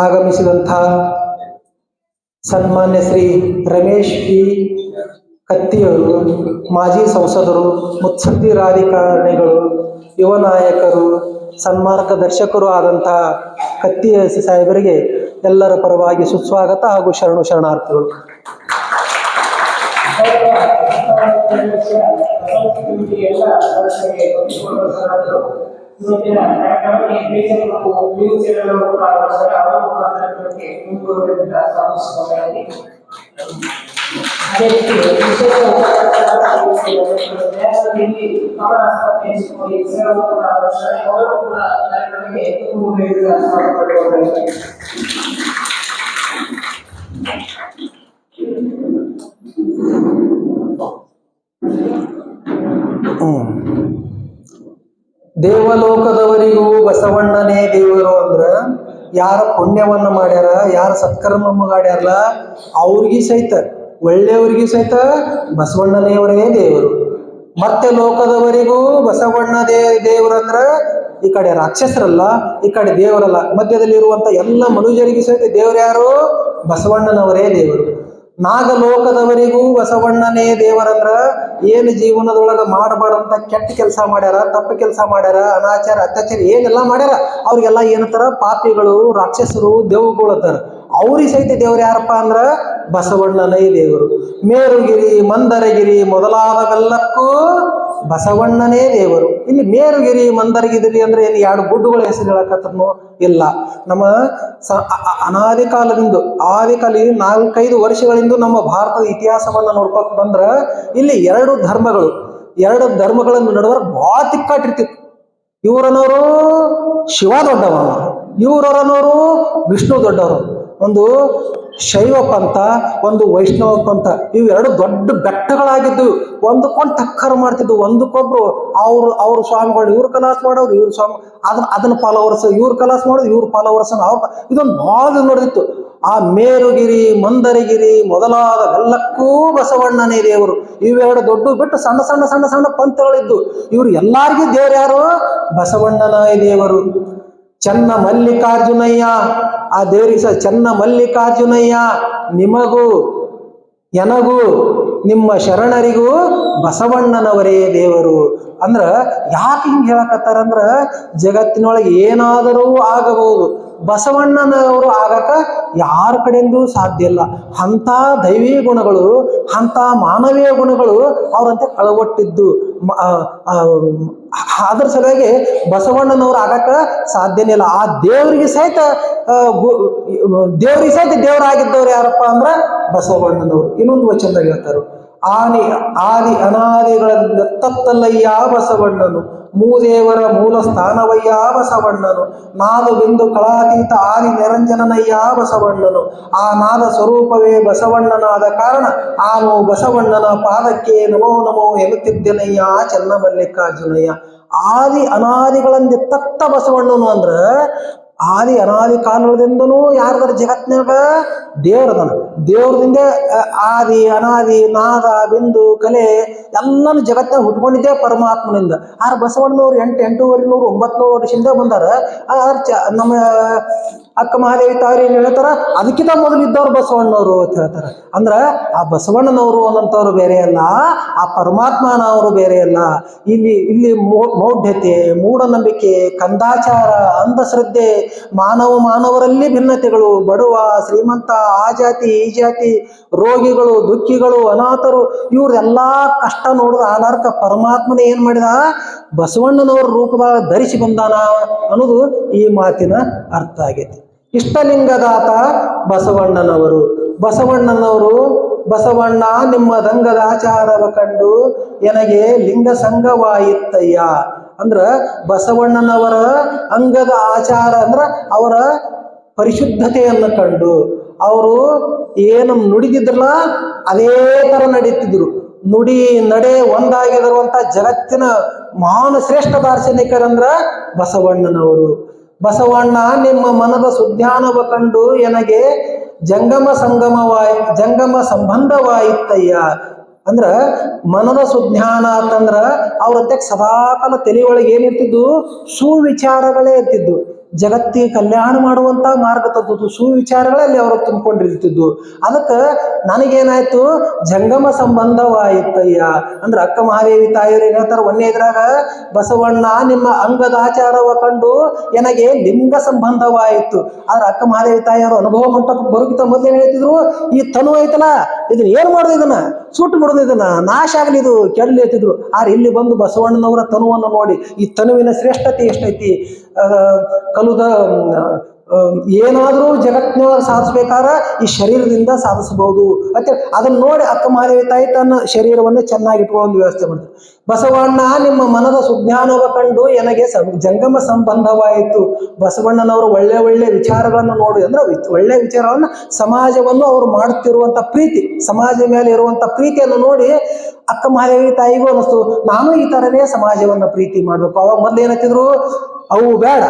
ಆಗಮಿಸಿದಂಥ ಸನ್ಮಾನ್ಯ ಶ್ರೀ ರಮೇಶ್ ಪಿ ಕತ್ತಿಯವರು, ಮಾಜಿ ಸಂಸದರು, ಮುತ್ಸದ್ದಿ ರಾಜಕಾರಣಿಗಳು, ಯುವ ನಾಯಕರು, ಸನ್ಮಾರ್ಗದರ್ಶಕರು ಆದಂಥ ಕತ್ತಿ ಸಾಹೇಬರಿಗೆ ಎಲ್ಲರ ಪರವಾಗಿ ಸುಸ್ವಾಗತ ಹಾಗೂ ಶರಣು ಶರಣಾರ್ಥಿಗಳು. ದೇವಲೋಕದವರಿಗೂ ಬಸವಣ್ಣನೇ ದೇವರು ಅಂದ್ರ ಯಾರ ಪುಣ್ಯವನ್ನ ಮಾಡ್ಯಾರ, ಯಾರ ಸತ್ಕರ್ಮ ಮಾಡ್ಯಾರಲ್ಲ ಅವ್ರಿಗೆ ಸಹಿತ, ಒಳ್ಳೆಯವ್ರಿಗೆ ಸಹಿತ ಬಸವಣ್ಣನೆಯವರೇ ದೇವರು. ಮತ್ತೆ ಲೋಕದವರಿಗೂ ಬಸವಣ್ಣ ದೇವರಂದ್ರ ಈ ಕಡೆ ರಾಕ್ಷಸರಲ್ಲ, ಈ ಕಡೆ ದೇವರಲ್ಲ, ಮಧ್ಯದಲ್ಲಿ ಇರುವಂತ ಎಲ್ಲ ಮನುಷ್ಯರಿಗೆ ಸಹಿತ ದೇವರು ಯಾರು? ಬಸವಣ್ಣನವರೇ ದೇವರು. ನಾಗಲೋಕದವರಿಗೂ ಬಸವಣ್ಣನೇ ದೇವರಂದ್ರ ಏನು ಜೀವನದೊಳಗ ಮಾಡಬಾರ್ದಂತ ಕೆಟ್ಟ ಕೆಲಸ ಮಾಡ್ಯಾರ, ತಪ್ಪು ಕೆಲಸ ಮಾಡ್ಯಾರ, ಅನಾಚಾರ ಅತ್ಯಾಚಾರ ಏನೆಲ್ಲ ಮಾಡ್ಯಾರ ಅವ್ರಿಗೆಲ್ಲ ಏನಂತಾರ? ಪಾಪಿಗಳು, ರಾಕ್ಷಸರು, ದೇವುಗಳು ಅಂತಾರ. ಅವ್ರಿಗೆ ಸಹಿತ ದೇವ್ರು ಯಾರಪ್ಪ ಅಂದ್ರ ಬಸವಣ್ಣನೇ ದೇವರು. ಮೇರುಗಿರಿ, ಮಂದರಗಿರಿ ಮೊದಲಾದವೆಲ್ಲಕ್ಕೂ ಬಸವಣ್ಣನೇ ದೇವರು. ಇಲ್ಲಿ ಮೇರುಗಿರಿ, ಮಂದರಗಿರಿ ಅಂದ್ರೆ ಏನು ಎರಡು ಗುಡ್ಡುಗಳ ಹೆಸರು ಹೇಳಕತ್ತನು? ಇಲ್ಲ. ನಮ್ಮ ಅನಾದಿ ಕಾಲದಿಂದ, ಆದಿಕಾಲ 4-5 ವರ್ಷಗಳಿಂದ ನಮ್ಮ ಭಾರತದ ಇತಿಹಾಸವನ್ನ ನೋಡ್ಕೊತ ಬಂದ್ರ ಇಲ್ಲಿ ಎರಡು ಧರ್ಮಗಳ ನಡುವ ಬಹಳ ತಿಕ್ಕಾಟಿರ್ತಿತ್ತು. ಇವರನವರು ಶಿವ ದೊಡ್ಡವ, ಇವರನವರು ವಿಷ್ಣು ದೊಡ್ಡವರು. ಒಂದು ಶೈವ ಪಂಥ, ಒಂದು ವೈಷ್ಣವ ಪಂಥ, ಇವೆರಡು ದೊಡ್ಡ ಬೆಟ್ಟಗಳಾಗಿದ್ದು ಒಂದಕ್ಕೊಂದು ಟಕ್ಕರ್ ಮಾಡ್ತಿದ್ವು. ಒಂದಕ್ಕೊಬ್ರು ಅವ್ರ ಸ್ವಾಮಿಗಳು ಇವ್ರ ಕಲಾಸ ಮಾಡೋದು, ಇವ್ರ ಸ್ವಾಮಿ ಅದನ್ನ ಫಾಲೋವರ್ಸ್, ಇವ್ರ ಕಲಾಸ ಮಾಡೋದು, ಇವ್ರ ಫಾಲೋವರ್ಸ್ ಇದೊಂದು ಭಾಳ ನೋಡಿತ್ತು. ಆ ಮೇರುಗಿರಿ, ಮಂದರಗಿರಿ ಮೊದಲಾದವೆಲ್ಲಕ್ಕೂ ಬಸವಣ್ಣನೇ ದೇವರು. ಇವೆರಡು ದೊಡ್ಡ ಬಿಟ್ಟು ಸಣ್ಣ ಸಣ್ಣ ಸಣ್ಣ ಸಣ್ಣ ಪಂಥಗಳಿದ್ದು, ಇವ್ರು ಎಲ್ಲಾರಿಗೂ ದೇವ್ರು ಯಾರು? ಬಸವಣ್ಣನೇ ದೇವರು. ಚನ್ನ ಮಲ್ಲಿಕಾರ್ಜುನಯ್ಯ, ಆ ದೇವರಿಗೆ ಚನ್ನ ಮಲ್ಲಿಕಾರ್ಜುನಯ್ಯ, ನಿಮಗೂ ಎನಗೂ ನಿಮ್ಮ ಶರಣರಿಗೂ ಬಸವಣ್ಣನವರೇ ದೇವರು. ಅಂದ್ರ ಯಾಕೆ ಹಿಂಗೆ ಹೇಳಕತ್ತಾರಂದ್ರ ಜಗತ್ತಿನೊಳಗೆ ಏನಾದರೂ ಆಗಬಹುದು, ಬಸವಣ್ಣನವರು ಆಗಕ ಯಾರ ಕಡೆಯಿಂದ ಸಾಧ್ಯ ಇಲ್ಲ. ಅಂಥ ದೈವೀ ಗುಣಗಳು, ಅಂಥ ಮಾನವೀಯ ಗುಣಗಳು ಅವ್ರಂತೆ ಅಳವಟ್ಟಿದ್ದು. ಅದ್ರ ಸಲುವಾಗಿ ಬಸವಣ್ಣನವ್ರು ಆಗಕ ಸಾಧ್ಯನೇ ಇಲ್ಲ. ಆ ದೇವರಿಗೆ ಸಹಿತ ದೇವರಾಗಿದ್ದವ್ರು ಯಾರಪ್ಪ ಅಂದ್ರ ಬಸವಣ್ಣನವರು. ಇನ್ನೊಂದು ವಚನದಾಗ ಹೇಳ್ತಾರು, ಆದಿ ಅನಾದಿಗಳಿಂದ ತತ್ತಲ್ಲಯ್ಯ ಬಸವಣ್ಣನು, ಮೂದೇವರ ಮೂಲ ಸ್ಥಾನವಯ್ಯ ಬಸವಣ್ಣನು, ನಾದು ಬಿಂದು ಕಳಾತೀತ ಆದಿ ನಿರಂಜನನಯ್ಯ ಬಸವಣ್ಣನು, ಆ ನಾದ ಸ್ವರೂಪವೇ ಬಸವಣ್ಣನಾದ ಕಾರಣ ಆನು ಬಸವಣ್ಣನ ಪಾದಕ್ಕೆ ನಮೋ ನಮೋ ಎನ್ನುತ್ತಿದ್ದೆನಯ್ಯ ಚನ್ನಮಲ್ಲಿಕಾರ್ಜುನಯ್ಯ. ಆದಿ ಅನಾದಿಗಳಂದಿತ್ತ ಬಸವಣ್ಣನು ಅಂದ್ರ ಆದಿ ಅನಾದಿ ಕಾಲದಿಂದನೂ ಯಾರದಾರ ಜಗತ್ನಾಗ ದೇವ್ರದನ. ದೇವ್ರದಿಂದ ಆದಿ ಅನಾದಿ ನಾದ ಬಿಂದು ಕಲೆ ಎಲ್ಲಾನು ಜಗತ್ನಾಗ ಹುಟ್ಕೊಂಡಿದ್ದೇ ಪರಮಾತ್ಮನಿಂದ. ಆದ್ರೆ ಬಸವಣ್ಣನವ್ರು 800-900 ವರ್ಷದಿಂದ ಬಂದಾರ. ನಮ್ಮ ಅಕ್ಕ ಮಹಾದೇವಿ ತಾವ್ರು ಏನ್ ಹೇಳ್ತಾರ, ಅದಕ್ಕಿಂತ ಮೊದಲು ಇದ್ದವ್ರು ಬಸವಣ್ಣನವರು ಅಂತ ಹೇಳ್ತಾರ. ಅಂದ್ರ ಆ ಬಸವಣ್ಣನವರು ಅನ್ನಂತವ್ರು ಬೇರೆ ಅಲ್ಲ, ಆ ಪರಮಾತ್ಮನವರು ಬೇರೆ ಅಲ್ಲ. ಇಲ್ಲಿ ಮೌಢ್ಯತೆ, ಮೂಢನಂಬಿಕೆ, ಕಂದಾಚಾರ, ಅಂಧಶ್ರದ್ಧೆ, ಮಾನವರಲ್ಲಿ ಭಿನ್ನತೆಗಳು, ಬಡವ ಶ್ರೀಮಂತ, ಆ ಜಾತಿ ಈ ಜಾತಿ, ರೋಗಿಗಳು ದುಃಖಿಗಳು ಅನಾಥರು, ಇವ್ರದೆಲ್ಲಾ ಕಷ್ಟ ನೋಡಿದ ಆಧಾರಕ ಪರಮಾತ್ಮನ ಏನ್ ಮಾಡಿದ, ಬಸವಣ್ಣನವ್ರ ರೂಪದಾಗ ಧರಿಸಿ ಬಂದಾನ ಅನ್ನೋದು ಈ ಮಾತಿನ ಅರ್ಥ ಆಗೈತಿ. ಇಷ್ಟಲಿಂಗದಾತ ಬಸವಣ್ಣನವರು. ಬಸವಣ್ಣ ನಿಮ್ಮ ದಂಗದ ಆಚಾರವ ಕಂಡು ಎನಗೆ ಲಿಂಗ ಸಂಘವಾಯಿತ್ತಯ್ಯ. ಅಂದ್ರ ಬಸವಣ್ಣನವರ ಅಂಗದ ಆಚಾರ ಅಂದ್ರ ಅವರ ಪರಿಶುದ್ಧತೆಯನ್ನು ಕಂಡು ಅವರು ಏನು ನುಡಿದಿದ್ರಲ್ಲ ಅದೇ ತರ ನಡೀತಿದ್ರು. ನುಡಿ ನಡೆ ಒಂದಾಗಿರುವಂತ ಜಗತ್ತಿನ ಮಹಾನ್ ಶ್ರೇಷ್ಠ ದಾರ್ಶನಿಕರಂದ್ರ ಬಸವಣ್ಣನವರು. ಬಸವಣ್ಣ ನಿಮ್ಮ ಮನದ ಸುಜ್ಞಾನವ ಕಂಡು ಎನಗೆ ಜಂಗಮ ಸಂಬಂಧವಾಯಿತ್ತಯ್ಯ. ಅಂದ್ರ ಮನದ ಸುಜ್ಞಾನ ಅಂತಂದ್ರ ಅವ್ರ ಸದಾಕಾಲ ತಲೆ ಒಳಗೆ ಏನಿರ್ತಿದ್ದು, ಸುವಿಚಾರಗಳೇ ಇರ್ತಿದ್ದು. ಜಗತ್ತಿಗೆ ಕಲ್ಯಾಣ ಮಾಡುವಂತ ಮಾರ್ಗ ತದ್ದು ಸುವಿಚಾರಗಳಲ್ಲಿ ಅವರು ತುಂಬಿಕೊಂಡಿರ್ತಿದ್ದು. ಅದಕ್ಕೆ ನನಗೇನಾಯ್ತು, ಜಂಗಮ ಸಂಬಂಧವಾಯಿತಯ್ಯ. ಅಂದ್ರೆ ಅಕ್ಕ ಮಹಾದೇವಿ ತಾಯಿಯರು ಏನ್ ಹೇಳ್ತಾರ, ಒಂದೇ ಇದ್ರಾಗ ಬಸವಣ್ಣ ನಿಮ್ಮ ಅಂಗದ ಆಚಾರವ ಕಂಡು ನನಗೆ ಲಿಂಗ ಸಂಬಂಧವಾಯಿತು. ಆದ್ರೆ ಅಕ್ಕ ಮಹಾದೇವಿ ತಾಯಿಯವರು ಅನುಭವ ಮಂಟಪಕ್ಕೆ ಬರೋಕ್ಕಿಂತ ಮೊದಲೇನ್ ಹೇಳ್ತಿದ್ರು, ಈ ತನು ಐತಲ್ಲ ಇದನ್ನ ಏನ್ ಮಾಡೋದು, ಇದನ್ನ ಸುಟ್ಟು ಬಿಡೋದು, ಇದನ್ನ ನಾಶ ಆಗ್ಲಿ, ಇದು ಕೆಡಲಿ ಹೇಳ್ತಿದ್ರು. ಆದ್ರೆ ಇಲ್ಲಿ ಬಂದು ಬಸವಣ್ಣನವರ ತನುವನ್ನು ನೋಡಿ ಈ ತನುವಿನ ಶ್ರೇಷ್ಠತೆ ಎಷ್ಟೈತಿ. ಕಲುದ ಏನಾದ್ರೂ ಜಗತ್ತಿನೊಳಗೆ ಸಾಧಿಸ್ಬೇಕಾದ್ರೆ ಈ ಶರೀರದಿಂದ ಸಾಧಿಸಬಹುದು ಅಂತ ಅದನ್ನ ನೋಡಿ ಅಕ್ಕ ಮಹಾದೇವಿ ತಾಯಿ ತನ್ನ ಶರೀರವನ್ನೇ ಚೆನ್ನಾಗಿ ಇಟ್ಕೊಳ್ಳೋ ವ್ಯವಸ್ಥೆ ಮಾಡ್ತಾರೆ. ಬಸವಣ್ಣ ನಿಮ್ಮ ಮನದ ಸುಜ್ಞಾನವ ಕಂಡು ನನಗೆ ಜಂಗಮ ಸಂಬಂಧವಾಯಿತು. ಬಸವಣ್ಣನವರು ಒಳ್ಳೆ ವಿಚಾರಗಳನ್ನು ನೋಡಿ ಅಂದ್ರೆ ಒಳ್ಳೆ ವಿಚಾರಗಳನ್ನ, ಸಮಾಜವನ್ನು ಅವರು ಮಾಡುತ್ತಿರುವಂತ ಪ್ರೀತಿ, ಸಮಾಜದ ಮೇಲೆ ಇರುವಂತ ಪ್ರೀತಿಯನ್ನು ನೋಡಿ ಅಕ್ಕ ಮಹಾದೇವಿ ತಾಯಿಗೂ ಅನಿಸ್ತು, ನಾನು ಈ ತರನೇ ಸಮಾಜವನ್ನ ಪ್ರೀತಿ ಮಾಡ್ಬೇಕು. ಅವಾಗ ಮೊದ್ಲು ಏನಂತಿದ್ರು, ಅವು ಬೇಡ,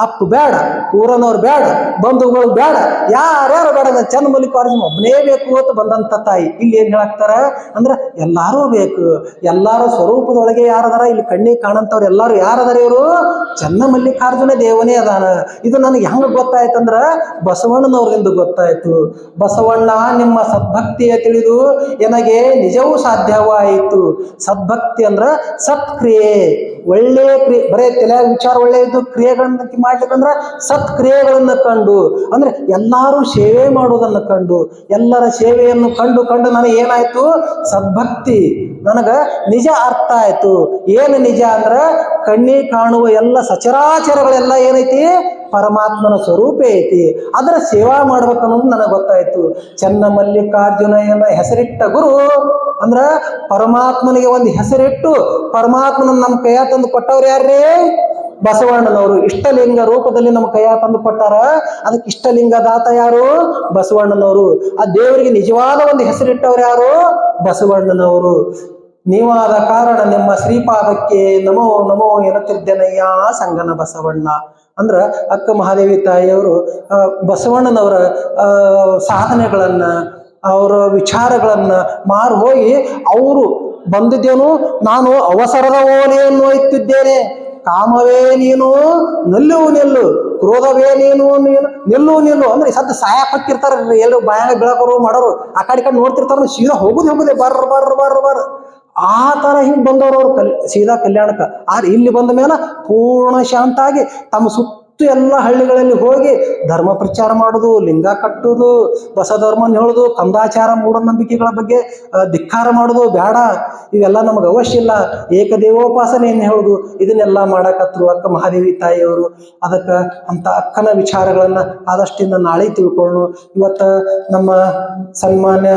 ಅಪ್ಪು ಬೇಡ, ಊರನವ್ರು ಬೇಡ, ಬಂಧುಗಳು ಬೇಡ, ಯಾರ್ಯಾರು ಬೇಡ, ನಾನು ಚನ್ನಮಲ್ಲಿಕಾರ್ಜುನ ಒಬ್ಬನೇ ಬೇಕು ಅಂತ ಬಂದಂತ ತಾಯಿ ಇಲ್ಲಿ ಏನ್ ಹೇಳಾಕ್ತಾರ ಅಂದ್ರೆ ಎಲ್ಲಾರು ಬೇಕು, ಎಲ್ಲಾರ ಸ್ವರೂಪದೊಳಗೆ ಯಾರದಾರ, ಇಲ್ಲಿ ಕಣ್ಣಿಗೆ ಕಾಣಂತವ್ರು ಎಲ್ಲಾರು ಯಾರದಾರ, ಇವರು ಚನ್ನಮಲ್ಲಿಕಾರ್ಜುನ ದೇವನೇ ಅದಾನ. ಇದು ನನಗೆ ಹೆಂಗ ಗೊತ್ತಾಯ್ತಂದ್ರ ಬಸವಣ್ಣನವ್ರಿಂದ ಗೊತ್ತಾಯ್ತು. ಬಸವಣ್ಣ ನಿಮ್ಮ ಸದ್ಭಕ್ತಿಯ ತಿಳಿದು ನನಗೆ ನಿಜವೂ ಸಾಧ್ಯವಾಯಿತು. ಸದ್ಭಕ್ತಿ ಅಂದ್ರ ಸತ್ಕ್ರಿಯೆ, ಒಳ್ಳೆ ಕ್ರಿಯೆ, ಬರೇ ತಲೆ ವಿಚಾರ ಒಳ್ಳೆ ಇದ್ದು ಕ್ರಿಯೆಗಳನ್ನ ಮಾಡ್ಲಿಕ್ಕಂದ್ರ ಸತ್ಕ್ರಿಯೆಗಳನ್ನ ಕಂಡು, ಅಂದ್ರೆ ಎಲ್ಲಾರು ಸೇವೆ ಮಾಡುವುದನ್ನು ಕಂಡು, ಎಲ್ಲರ ಸೇವೆಯನ್ನು ಕಂಡು ನನಗೆ ಏನಾಯ್ತು, ಸದ್ಭಕ್ತಿ ನನಗ ನಿಜ ಅರ್ಥ ಆಯ್ತು. ಏನು ನಿಜ ಅಂದ್ರ ಕಣ್ಣಿಗೆ ಕಾಣುವ ಎಲ್ಲ ಸಚರಾಚರಗಳೆಲ್ಲ ಏನೈತಿ, ಪರಮಾತ್ಮನ ಸ್ವರೂಪ ಐತಿ, ಅದರ ಸೇವಾ ಮಾಡ್ಬೇಕನ್ನೋದು ನನಗೆ ಗೊತ್ತಾಯ್ತು. ಚನ್ನಮಲ್ಲಿಕಾರ್ಜುನಯ್ಯನ ಹೆಸರಿಟ್ಟ ಗುರು ಅಂದ್ರ ಪರಮಾತ್ಮನಿಗೆ ಒಂದು ಹೆಸರಿಟ್ಟು ಪರಮಾತ್ಮನ ನಮ್ಮ ಕೈಯ ತಂದು ಕೊಟ್ಟವ್ರು ಯಾರೇ, ಬಸವಣ್ಣನವರು. ಇಷ್ಟಲಿಂಗ ರೂಪದಲ್ಲಿ ನಮ್ಮ ಕೈಯ ತಂದು ಕೊಟ್ಟಾರ. ಅದಕ್ಕೆ ಇಷ್ಟಲಿಂಗ ದಾತ ಯಾರು, ಬಸವಣ್ಣನವರು. ಆ ದೇವರಿಗೆ ನಿಜವಾದ ಒಂದು ಹೆಸರಿಟ್ಟವ್ರು ಯಾರು, ಬಸವಣ್ಣನವರು. ನೀವಾದ ಕಾರಣ ನಿಮ್ಮ ಶ್ರೀಪಾದಕ್ಕೆ ನಮೋ ನಮೋ ಎನ್ನುತ್ತಿದ್ದೆನಯ್ಯ ಸಂಗನ ಬಸವಣ್ಣ. ಅಂದ್ರ ಅಕ್ಕ ಮಹಾದೇವಿ ತಾಯಿಯವರು ಬಸವಣ್ಣನವರ ಸಾಧನೆಗಳನ್ನ, ಅವರ ವಿಚಾರಗಳನ್ನ ಮಾರು ಹೋಗಿ ಅವರು ಬಂದಿದ್ದೇನು, ನಾನು ಅವಸರದ ಓಲೆಯನ್ನು ಒಯ್ಯುತ್ತಿದ್ದೇನೆ, ಕಾಮವೇ ನೀನು ನಿಲ್ಲು, ಕ್ರೋಧವೇ ನೀನು ನಿಲ್ಲು ಅಂದ್ರೆ ಸದ್ದ ಸಹಾಯ ಪಟ್ಟಿರ್ತಾರ, ಎಲ್ಲರೂ ಬಾಯಾಗ ಬೆಳಕರು ಮಾಡೋರು, ಆ ಕಡೆ ನೋಡ್ತಿರ್ತಾರ, ಸೀದಾ ಹೋಗುದೇ ಬರ್ರ ಆ ತರ ಹಿಂಗ್ ಬಂದವರು ಅವ್ರು ಸೀದಾ ಕಲ್ಯಾಣಕ್ಕ. ಆದ್ರೆ ಇಲ್ಲಿ ಬಂದ ಮೇಲೆ ಪೂರ್ಣ ಶಾಂತ ಆಗಿ ತಮ್ಮ ಸುತ್ತ ಎಲ್ಲ ಹಳ್ಳಿಗಳಲ್ಲಿ ಹೋಗಿ ಧರ್ಮ ಪ್ರಚಾರ ಮಾಡುದು, ಲಿಂಗ ಕಟ್ಟುದು, ಬಸ ಧರ್ಮನ ಹೇಳುದು, ಕಂದಾಚಾರ ಮೂಢನಂಬಿಕೆಗಳ ಬಗ್ಗೆ ಧಿಕ್ಕಾರ ಮಾಡುದು ಬೇಡ, ಇವೆಲ್ಲ ನಮಗೆ ಅವಶ್ಯ ಇಲ್ಲ, ಏಕದೇವೋಪಾಸನೆಯನ್ನು ಹೇಳುದು, ಇದನ್ನೆಲ್ಲ ಮಾಡಕತ್ರು ಅಕ್ಕ ಮಹಾದೇವಿ ತಾಯಿಯವರು. ಅದಕ್ಕೆ ಅಂತ ಅಕ್ಕನ ವಿಚಾರಗಳನ್ನ ಆದಷ್ಟಿಂದ ನಾಳೆ ತಿಳ್ಕೊಳ್ಳೋಣ. ಇವತ್ತ ನಮ್ಮ ಸನ್ಮಾನ್ಯ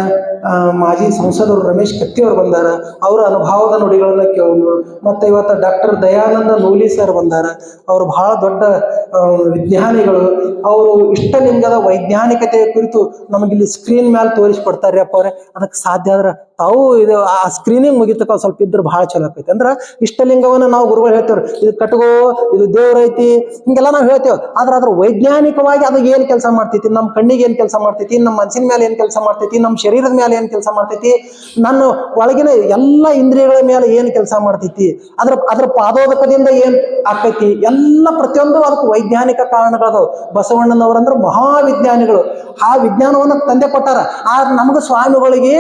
ಮಾಜಿ ಸಂಸದರು ರಮೇಶ್ ಕತ್ತಿ ಅವರು ಬಂದಾರ, ಅವರ ಅನುಭವದ ನುಡಿಗಳನ್ನ ಕೇಳೋಣ. ಮತ್ತು ಇವತ್ತು ಡಾಕ್ಟರ್ ದಯಾನಂದ ನೂಲಿ ಸರ್ ಬಂದಾರ, ಅವರು ಬಹಳ ದೊಡ್ಡ ವಿಜ್ಞಾನಿಗಳು. ಅವರು ಇಷ್ಟಲಿಂಗದ ವೈಜ್ಞಾನಿಕತೆಯ ಕುರಿತು ನಮಗಿಲ್ಲಿ ಸ್ಕ್ರೀನ್ ಮೇಲೆ ತೋರಿಸ್ಕೊಡ್ತಾರೆ ಅಪ್ಪ ಅವ್ರೆ. ಅದಕ್ಕೆ ಸಾಧ್ಯ ಆದ್ರೆ ತಾವು ಇದು ಆ ಸ್ಕ್ರೀನಿಂಗ್ ಮುಗಿತಕ್ಕ ಸ್ವಲ್ಪ ಇದ್ರೆ ಬಹಳ ಚಲೋ ಆಕೈತಿ. ಅಂದ್ರೆ ಇಷ್ಟಲಿಂಗವನ್ನ ನಾವು ಗುರುಗಳು ಹೇಳ್ತೇವ್ರಿ, ಇದು ಕಟ್ಗೋ, ಇದು ದೇವ್ರೈತಿ, ಹಿಂಗೆಲ್ಲ ನಾವು ಹೇಳ್ತೇವೆ. ಆದ್ರೆ ಅದ್ರ ವೈಜ್ಞಾನಿಕವಾಗಿ ಅದು ಏನ್ ಕೆಲಸ ಮಾಡ್ತೈತಿ, ನಮ್ಮ ಕಣ್ಣಿಗೆ ಏನ್ ಕೆಲಸ ಮಾಡ್ತೈತಿ, ನಮ್ಮ ಮನಸ್ಸಿನ ಮೇಲೆ ಏನ್ ಕೆಲಸ ಮಾಡ್ತೈತಿ, ನಮ್ಮ ಶರೀರದ ಮೇಲೆ ಏನ್ ಕೆಲಸ ಮಾಡ್ತೈತಿ, ನನ್ನ ಒಳಗಿನ ಎಲ್ಲ ಇಂದ್ರಿಯಗಳ ಮೇಲೆ ಏನ್ ಕೆಲಸ ಮಾಡ್ತೈತಿ, ಅದ್ರ ಪಾದೋದಕದಿಂದ ಏನ್ ಆಕೈತಿ, ಎಲ್ಲ ಪ್ರತಿಯೊಂದು ಅದಕ್ಕೆ ವೈಜ್ಞಾನಿಕ ಕಾರಣಗಳದಾವ. ಬಸವಣ್ಣನವರಂದ್ರೆ ಮಹಾವಿಜ್ಞಾನಿಗಳು, ಆ ವಿಜ್ಞಾನವನ್ನು ತಂದೆ ಕೊಟ್ಟಾರ. ಆದ್ರೆ ನಮ್ಗೆ ಸ್ವಾಮಿಗಳಿಗೆ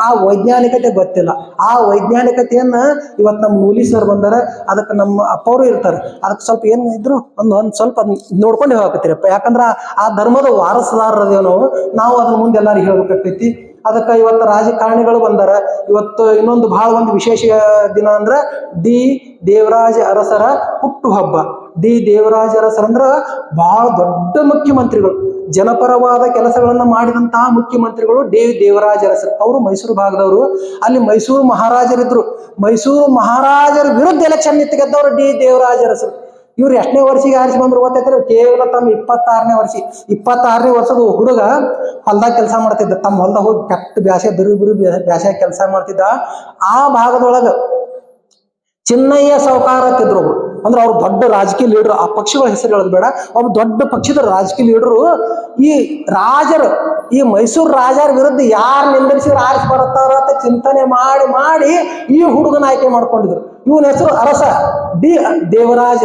ಆ ವೈಜ್ಞಾನಿಕತೆ ಗೊತ್ತಿಲ್ಲ. ಆ ವೈಜ್ಞಾನಿಕತೆಯನ್ನ ಇವತ್ತು ನಮ್ಮ ನೂಲಿ ಸರ್ ಬಂದಾರ, ಅದಕ್ಕೆ ನಮ್ಮ ಅಪ್ಪವರು ಇರ್ತಾರೆ. ಅದಕ್ಕೆ ಸ್ವಲ್ಪ ಏನ್ ಇದ್ರು ಒಂದ್ ಸ್ವಲ್ಪ ನೋಡ್ಕೊಂಡು ಹೋಗಕತ್ತೀರಪ್ಪ. ಯಾಕಂದ್ರ ಆ ಧರ್ಮದ ವಾರಸದಾರದೇನೋ ನಾವು ಅದ್ರ ಮುಂದೆ ಎಲ್ಲಾರು ಹೇಳ್ಬೇಕಾಗ್ತೈತಿ. ಅದಕ್ಕೆ ಇವತ್ತು ರಾಜಕಾರಣಿಗಳು ಬಂದಾರ. ಇವತ್ತು ಇನ್ನೊಂದು ಬಹಳ ಒಂದು ವಿಶೇಷ ದಿನ ಅಂದ್ರೆ ಡಿ ದೇವರಾಜ ಅರಸರ ಹುಟ್ಟು ಹಬ್ಬ. ಡಿ ದೇವರಾಜ ಅರಸರಂದ್ರ ಬಹಳ ದೊಡ್ಡ ಮುಖ್ಯಮಂತ್ರಿಗಳು, ಜನಪರವಾದ ಕೆಲಸಗಳನ್ನ ಮಾಡಿದಂತಹ ಮುಖ್ಯಮಂತ್ರಿಗಳು ಡಿ ದೇವರಾಜ ಅರಸರು. ಅವರು ಮೈಸೂರು ಭಾಗದವರು. ಅಲ್ಲಿ ಮೈಸೂರು ಮಹಾರಾಜರಿದ್ರು. ಮೈಸೂರು ಮಹಾರಾಜರ ವಿರುದ್ಧ ಎಲೆಕ್ಷನ್ ನಿಂತು ಗೆದ್ದವರು ಡಿ ದೇವರಾಜ ಅರಸರು. ಇವ್ರು ಎಷ್ಟನೇ ವರ್ಷಿಗೆ ಆರಿಸಿ ಬಂದ್ರು ಗೊತ್ತೈತ್ರಿ? ಕೇವಲ ತಮ್ಮ 26ನೇ ವರ್ಷದ ಹುಡುಗ ಹೊಲ್ದಾಗ ಕೆಲಸ ಮಾಡ್ತಿದ್ದ. ತಮ್ಮ ಹೊಲ್ದಾಗ ಹೋಗಿ ಕೆಟ್ಟ ಬ್ಯಾಸೆ ಬಿರು ಬ್ಯಾಸೆ ಕೆಲಸ ಮಾಡ್ತಿದ್ದ. ಆ ಭಾಗದೊಳಗ ಚಿನ್ನಯ್ಯ ಸಾವುಕಾರ ಅಂತಿದ್ರು ಒಬ್ರು. ಅಂದ್ರೆ ಅವ್ರು ದೊಡ್ಡ ರಾಜಕೀಯ ಲೀಡರ್. ಆ ಪಕ್ಷಗಳ ಹೆಸರು ಹೇಳೋದು ಬೇಡ, ಒಬ್ಬ ದೊಡ್ಡ ಪಕ್ಷದ ರಾಜಕೀಯ ಲೀಡರು. ಈ ಮೈಸೂರು ರಾಜರ ವಿರುದ್ಧ ಯಾರು ನಿಂದಿಸಿದ್ರು ಆರಿಸಿ ಬರುತ್ತಾರ ಅಂತ ಚಿಂತನೆ ಮಾಡಿ ಈ ಹುಡುಗನ ಆಯ್ಕೆ ಮಾಡ್ಕೊಂಡಿದ್ರು. ಇವನ ಹೆಸರು ಅರಸ ಡಿ ದೇವರಾಜ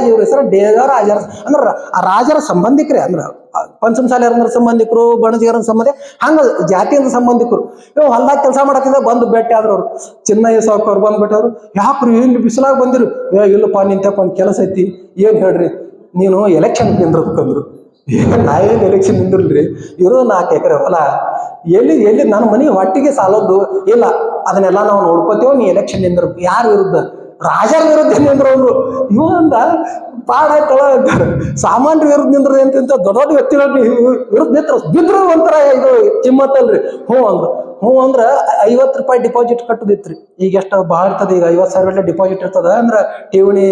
ಇವ್ರ ಹೆಸರು ದೇವರಾಜ ಅರಸ. ಅಂದ್ರೆ ಆ ರಾಜರ ಸಂಬಂಧಿಕರೇ. ಅಂದ್ರೆ ಪಂಚಮಸಾಲಿಯರ ಸಂಬಂಧಿಕರು, ಬಣಜಿಗರ ಸಂಬಂಧಿ, ಹಂಗ ಜಾತಿಯಿಂದ ಸಂಬಂಧಿಕರು. ಇವ್ ಹೊಲ್ದಾಗ ಕೆಲಸ ಮಾಡತ್ತಿದ್ದ ಬಂದು ಭೇಟಿ ಆದ್ರು ಅವ್ರು. ಚಿನ್ನಯ್ಯ ಸಾವುಕಾರ ಬಂದು ಭೇಟಿ ಆದ್ರು. ಯಾಕ್ರಿ ಇಲ್ಲಿ ಬಿಸಿಲಾಗ ಬಂದಿರು? ಇಲ್ಲಪ್ಪ ನಿಂತಪ್ಪ ಒಂದು ಕೆಲಸ ಐತಿ. ಏನ್ ಹೇಳ್ರಿ? ನೀನು ಎಲೆಕ್ಷನ್ ನಿಂದ್ರಬೇಕಂದ್ರು. ನಾ ಏನು ಎಲೆಕ್ಷನ್ ನಿಂದ್ರಲ್ರಿ, ಇರೋದು 4 ಎಕರೆ ಹೊಲ, ಎಲ್ಲಿ ನನ್ನ ಮನೆಗೆ ಹೊಟ್ಟಿಗೆ ಸಾಲದ್ದು ಇಲ್ಲ, ಅದನ್ನೆಲ್ಲ ನಾವು ನೋಡ್ಕೋತೇವೆ, ನೀ ಎಲೆಕ್ಷನ್ ನಿಂದ್ರ. ಯಾರ ವಿರುದ್ಧ? ರಾಜರ ವಿರುದ್ಧ ನಿಂದ್ರವ್ರು. ಇವಂದ ಪಾಡ ಆಯ್ತಳ. ಸಾಮಾನ್ಯ ವಿರುದ್ಧ ನಿಂದ್ರ ಅಂತ ದೊಡ್ಡ ವ್ಯಕ್ತಿಗಳ ವಿರುದ್ಧ ನಿಂತ್ರ ಬಿದ್ರು ಒಂಥರ ಇದು ಕಿಮ್ಮತ್ತಲ್ರಿ. ಹ್ಞೂ ಅಂದ್ರ 50 ರೂಪಾಯಿ ಡಿಪಾಸಿಟ್ ಕಟ್ಟದಿತ್ರಿ. ಈಗ ಎಷ್ಟು ಭಾಳ ಇರ್ತದೆ, ಈಗ 50,000 ಡಿಪಾಸಿಟ್ ಇರ್ತದ. ಅಂದ್ರ ಠೇವಣಿ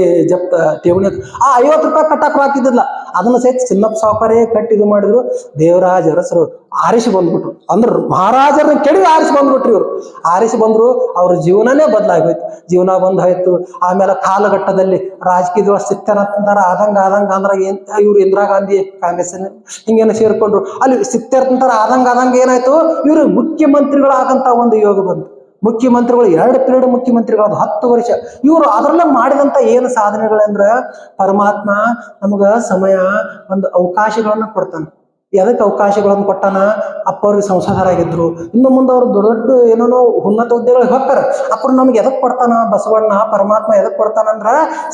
ಆ 50 ರೂಪಾಯಿ ಕಟ್ಟಕ್ಕೆ ಹಾಕಿದ್ದಿಲ್ಲ. ಅದನ್ನ ಸಹಿತ ಚಿನ್ನಪ್ಪ ಸಾವುಕಾರೇ ಕಟ್ಟಿ ಇದು ಮಾಡಿದ್ರು. ದೇವರಾಜ ಅರಸರು ಆರಿಸಿ ಬಂದ್ಬಿಟ್ರು. ಅಂದ್ರೆ ಮಹಾರಾಜರನ್ನ ಕೆಡವಿ ಆರಿಸಿ ಬಂದ್ಬಿಟ್ರಿ ಇವ್ರು. ಆರಿಸಿ ಬಂದ್ರು, ಅವ್ರ ಜೀವನನೇ ಬದಲಾಗೋಯ್ತು. ಜೀವನ ಬಂದಾಯ್ತು. ಆಮೇಲೆ ಕಾಲಘಟ್ಟದಲ್ಲಿ ರಾಜಕೀಯದೊಳಗೆ ಸಿಕ್ತಾರಂತಾರ ಆದಂಗ ಅಂದ್ರ ಇವ್ರು ಇಂದಿರಾ ಗಾಂಧಿ ಕಾಂಗ್ರೆಸ್ ಹಿಂಗೇನು ಸೇರ್ಕೊಂಡ್ರು. ಅಲ್ಲಿ ಸಿಕ್ತಾರಂತಾರ ಆದಂಗ ಏನಾಯ್ತು, ಇವ್ರು ಮುಖ್ಯಮಂತ್ರಿಗಳಾಗಂತ ಒಂದು ಯೋಗ ಬಂತು. ಮುಖ್ಯಮಂತ್ರಿಗಳು 2 ಪೀರಿಯಡ್ ಮುಖ್ಯಮಂತ್ರಿಗಳಾದ 10 ವರ್ಷ. ಇವರು ಅದರಲ್ಲ ಮಾಡಿದಂತ ಏನು ಸಾಧನೆಗಳಂದ್ರ, ಪರಮಾತ್ಮ ನಮಗ ಸಮಯ ಒಂದು ಅವಕಾಶಗಳನ್ನ ಕೊಡ್ತಾನ. ಎದಕ್ಕೆ ಅವಕಾಶಗಳನ್ನು ಕೊಟ್ಟಾನ? ಅಪ್ಪವ್ರಿಗೆ ಸಂಸದರಾಗಿದ್ರು. ಇನ್ನು ಮುಂದೆ ಅವ್ರು ದೊಡ್ಡ ಏನೇನೋ ಉನ್ನತ ಹುದ್ದೆಗಳಿಗೆ ಹೋಗ್ತಾರೆ. ಅಪ್ಪರು ನಮ್ಗೆ ಎದಕ್ ಕೊಡ್ತಾನ ಬಸವಣ್ಣ ಪರಮಾತ್ಮ? ಎದಕ್ ಕೊಡ್ತಾನಂದ್ರ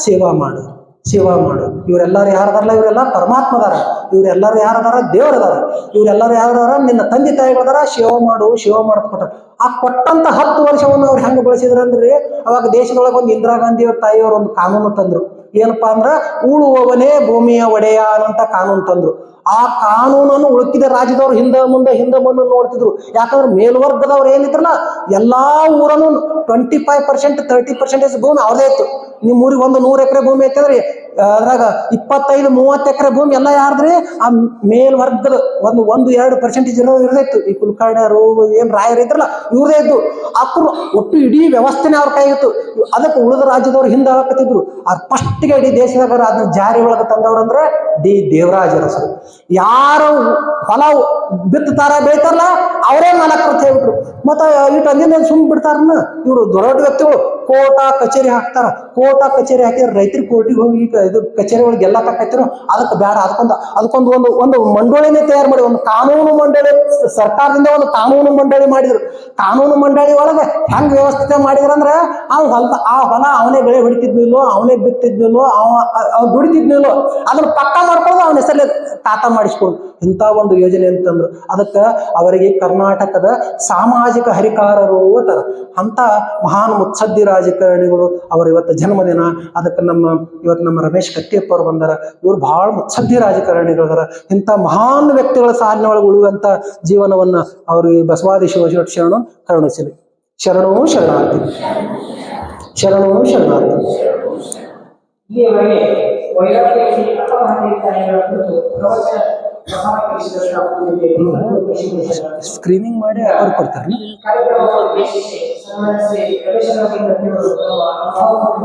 ಸೇವಾ ಮಾಡು. ಇವರೆಲ್ಲರೂ ಯಾರದಾರಲ್ಲ, ಇವರೆಲ್ಲ ಪರಮಾತ್ಮದಾರ. ಇವರೆಲ್ಲರೂ ಯಾರದಾರ? ದೇವರದಾರ. ಇವರೆಲ್ಲರೂ ಯಾರದಾರ? ನಿನ್ನ ತಂದೆ ತಾಯಿಗಳದಾರ. ಸೇವೆ ಮಾಡ್ತ ಕೊಟ್ಟಾರ. ಆ ಕೊಟ್ಟಂತ 10 ವರ್ಷವನ್ನು ಅವ್ರು ಹೆಂಗೆ ಬಳಸಿದ್ರಂದ್ರೆ, ಅವಾಗ ದೇಶದೊಳಗೆ ಒಂದು ಇಂದಿರಾ ಗಾಂಧಿ ಅವ್ರ ತಾಯಿಯವರು ಒಂದು ಕಾನೂನು ತಂದ್ರು. ಏನಪ್ಪಾ ಅಂದ್ರ ಉಳುವವನೇ ಭೂಮಿಯ ಒಡೆಯ ಅನ್ನಂತ ಕಾನೂನು ತಂದ್ರು. ಆ ಕಾನೂನನ್ನು ಉಳುಕಿದ ರಾಜ್ಯದವ್ರು ಹಿಂದೆ ಮುಂದೆ ನೋಡ್ತಿದ್ರು. ಯಾಕಂದ್ರೆ ಮೇಲ್ವರ್ಗದವ್ರು ಏನಿದ್ರಲ್ಲ, ಎಲ್ಲಾ ಊರನ್ನು 25% 30% ಭೂಮಿ ಅವ್ರದೇ ಇತ್ತು. ನಿಮ್ ಊರಿಗೆ ಒಂದು 100 ಎಕರೆ ಭೂಮಿ ಐತಂದ್ರೆ ಅದ್ರಾಗ 25-30 ಎಕರೆ ಭೂಮಿ ಎಲ್ಲ ಯಾರ್ದ್ರಿ? ಆ ಮೇಲ್ವರ್ಗದ 1-2% ಇರ್ದಿತ್ತು. ಈ ಕುಲಕರ್ಣಿಯರು ಏನ್ ರಾಯರು ಇದ್ರಲ್ಲ, ಇವ್ರದೇ ಇದ್ದು. ಅಕ್ರು ಒಟ್ಟು ಇಡೀ ವ್ಯವಸ್ಥೆನೇ ಅವ್ರ ಕೈಗಿತ್ತು. ಅದಕ್ಕೆ ಉಳಿದ ರಾಜ್ಯದವ್ರು ಹಿಂದೆ ಹಾಕತ್ತಿದ್ರು. ಆ ಫಸ್ಟ್ಗೆ ಇಡೀ ದೇಶದಾಗ ಅದನ್ನ ಜಾರಿ ಒಳಗೆ ತಂದವ್ರಂದ್ರೆ ಡಿ ದೇವರಾಜ ಅರಸರು. ಯಾರು ಹೊಲ ಬಿತ್ತಾರ ಬೆಳಿತಾರಲ್ಲ ಅವರೇ ಮಾಲಕರು ಅಂತ ಹೇಳ್ಬಿಟ್ರು. ಮತ್ತ ಇಟ್ಟು ಅಂದಿನ ಸುಮ್ ಬಿಡ್ತಾರನ್ನ ಇವ್ರು ದೊಡ್ಡ ವ್ಯಕ್ತಿಗಳು. ಕೋಟ ಕಚೇರಿ ಹಾಕ್ತಾರ. ಕೋಟ ಕಚೇರಿ ಹಾಕಿದ್ರೆ ರೈತರಿಗೆ ಕೋರ್ಟಿಗೆ ಹೋಗಿ ಇದು ಕಚೇರಿ ಒಳಗೆ ಎಲ್ಲ ತಕ್ಕೈತಿರು. ಅದಕ್ಕೆ ಬೇಡ, ಅದಕ್ಕೊಂದು ಒಂದು ಮಂಡಳಿನೇ ತಯಾರು ಮಾಡಿ, ಒಂದು ಕಾನೂನು ಮಂಡಳಿ, ಸರ್ಕಾರದಿಂದ ಒಂದು ಕಾನೂನು ಮಂಡಳಿ ಮಾಡಿದ್ರು. ಕಾನೂನು ಮಂಡಳಿ ಒಳಗೆ ಹೆಂಗ್ ವ್ಯವಸ್ಥೆ ಮಾಡಿದ್ರಂದ್ರ, ಆ ಹೊಲ ಅವನೇ ಬೆಳೆ ಹೊಡಿತಿದ್ನಿಲ್ಲೋ, ಅವನೇ ಬಿತ್ತಿದ್ನಿಲ್ಲೋ, ಅವ್ ದುಡಿತಿದ್ನಿಲ್ಲೋ, ಅದನ್ನ ಪಕ್ಕ ಮಾಡ್ಕೊಳ್ಳೋದು ಅವನ ಹೆಸರಲ್ಲಿ ಖಾತಾ ಮಾಡಿಸ್ಕೊಳ್ಳೋದು. ಇಂಥ ಒಂದು ಯೋಜನೆ ಅಂತಂದ್ರು. ಅದಕ್ಕೆ ಅವರಿಗೆ ಕರ್ನಾಟಕದ ಸಾಮಾಜಿಕ ಹರಿಕಾರರು ಅಂತಾರ. ಅಂತ ಮಹಾನ್ ಮುತ್ಸದ್ದಿರ ರಾಜಕಾರಣಿಗಳು ಅವರ ಇವತ್ತು ಜನ್ಮದಿನ, ಅದಕ್ಕೆ ಇವತ್ತು ನಮ್ಮ ರಮೇಶ್ ಕಟ್ಟಿಯಪ್ಪ ಅವರು ಬಂದಾರ. ಇವ್ರು ಬಹಳ ಮುತ್ಸದ್ದಿ ರಾಜಕಾರಣಿಗಳು ಅದಾರ. ಇಂಥ ಮಹಾನ್ ವ್ಯಕ್ತಿಗಳ ಸಾಲಿನ ಒಳಗೆ ಉಳಿಯುವಂತ ಜೀವನವನ್ನ ಅವರು ಈ ಬಸವಾದಿ ಶಿವಶರಣ ಶರಣು ಕರುಣಿಸಲಿ. ಶರಣೋ ಶರಣಾರ್ಥಿ, ಶರಣೋ ಶರಣಾರ್ಥಿ. ಇಲ್ಲಿಯವರೆಗೆ ವೈರಾಗ್ಯಕ್ಕೆ ಅರ್ಥವಾಗಲಿಲ್ಲ ಕುರಿತು ಪ್ರವಚನ ಸ್ಕ್ರೀನಿಂಗ್ ಮಾಡಿ ಅವ್ರು ಕೊಡ್ತಾರೆ. ಕಾರ್ಯಕ್ರಮವನ್ನು ಉದ್ದೇಶಿಸಿ ಸನ್ಮಾನ್ಯ ಶ್ರೀ ರಮೇಶ್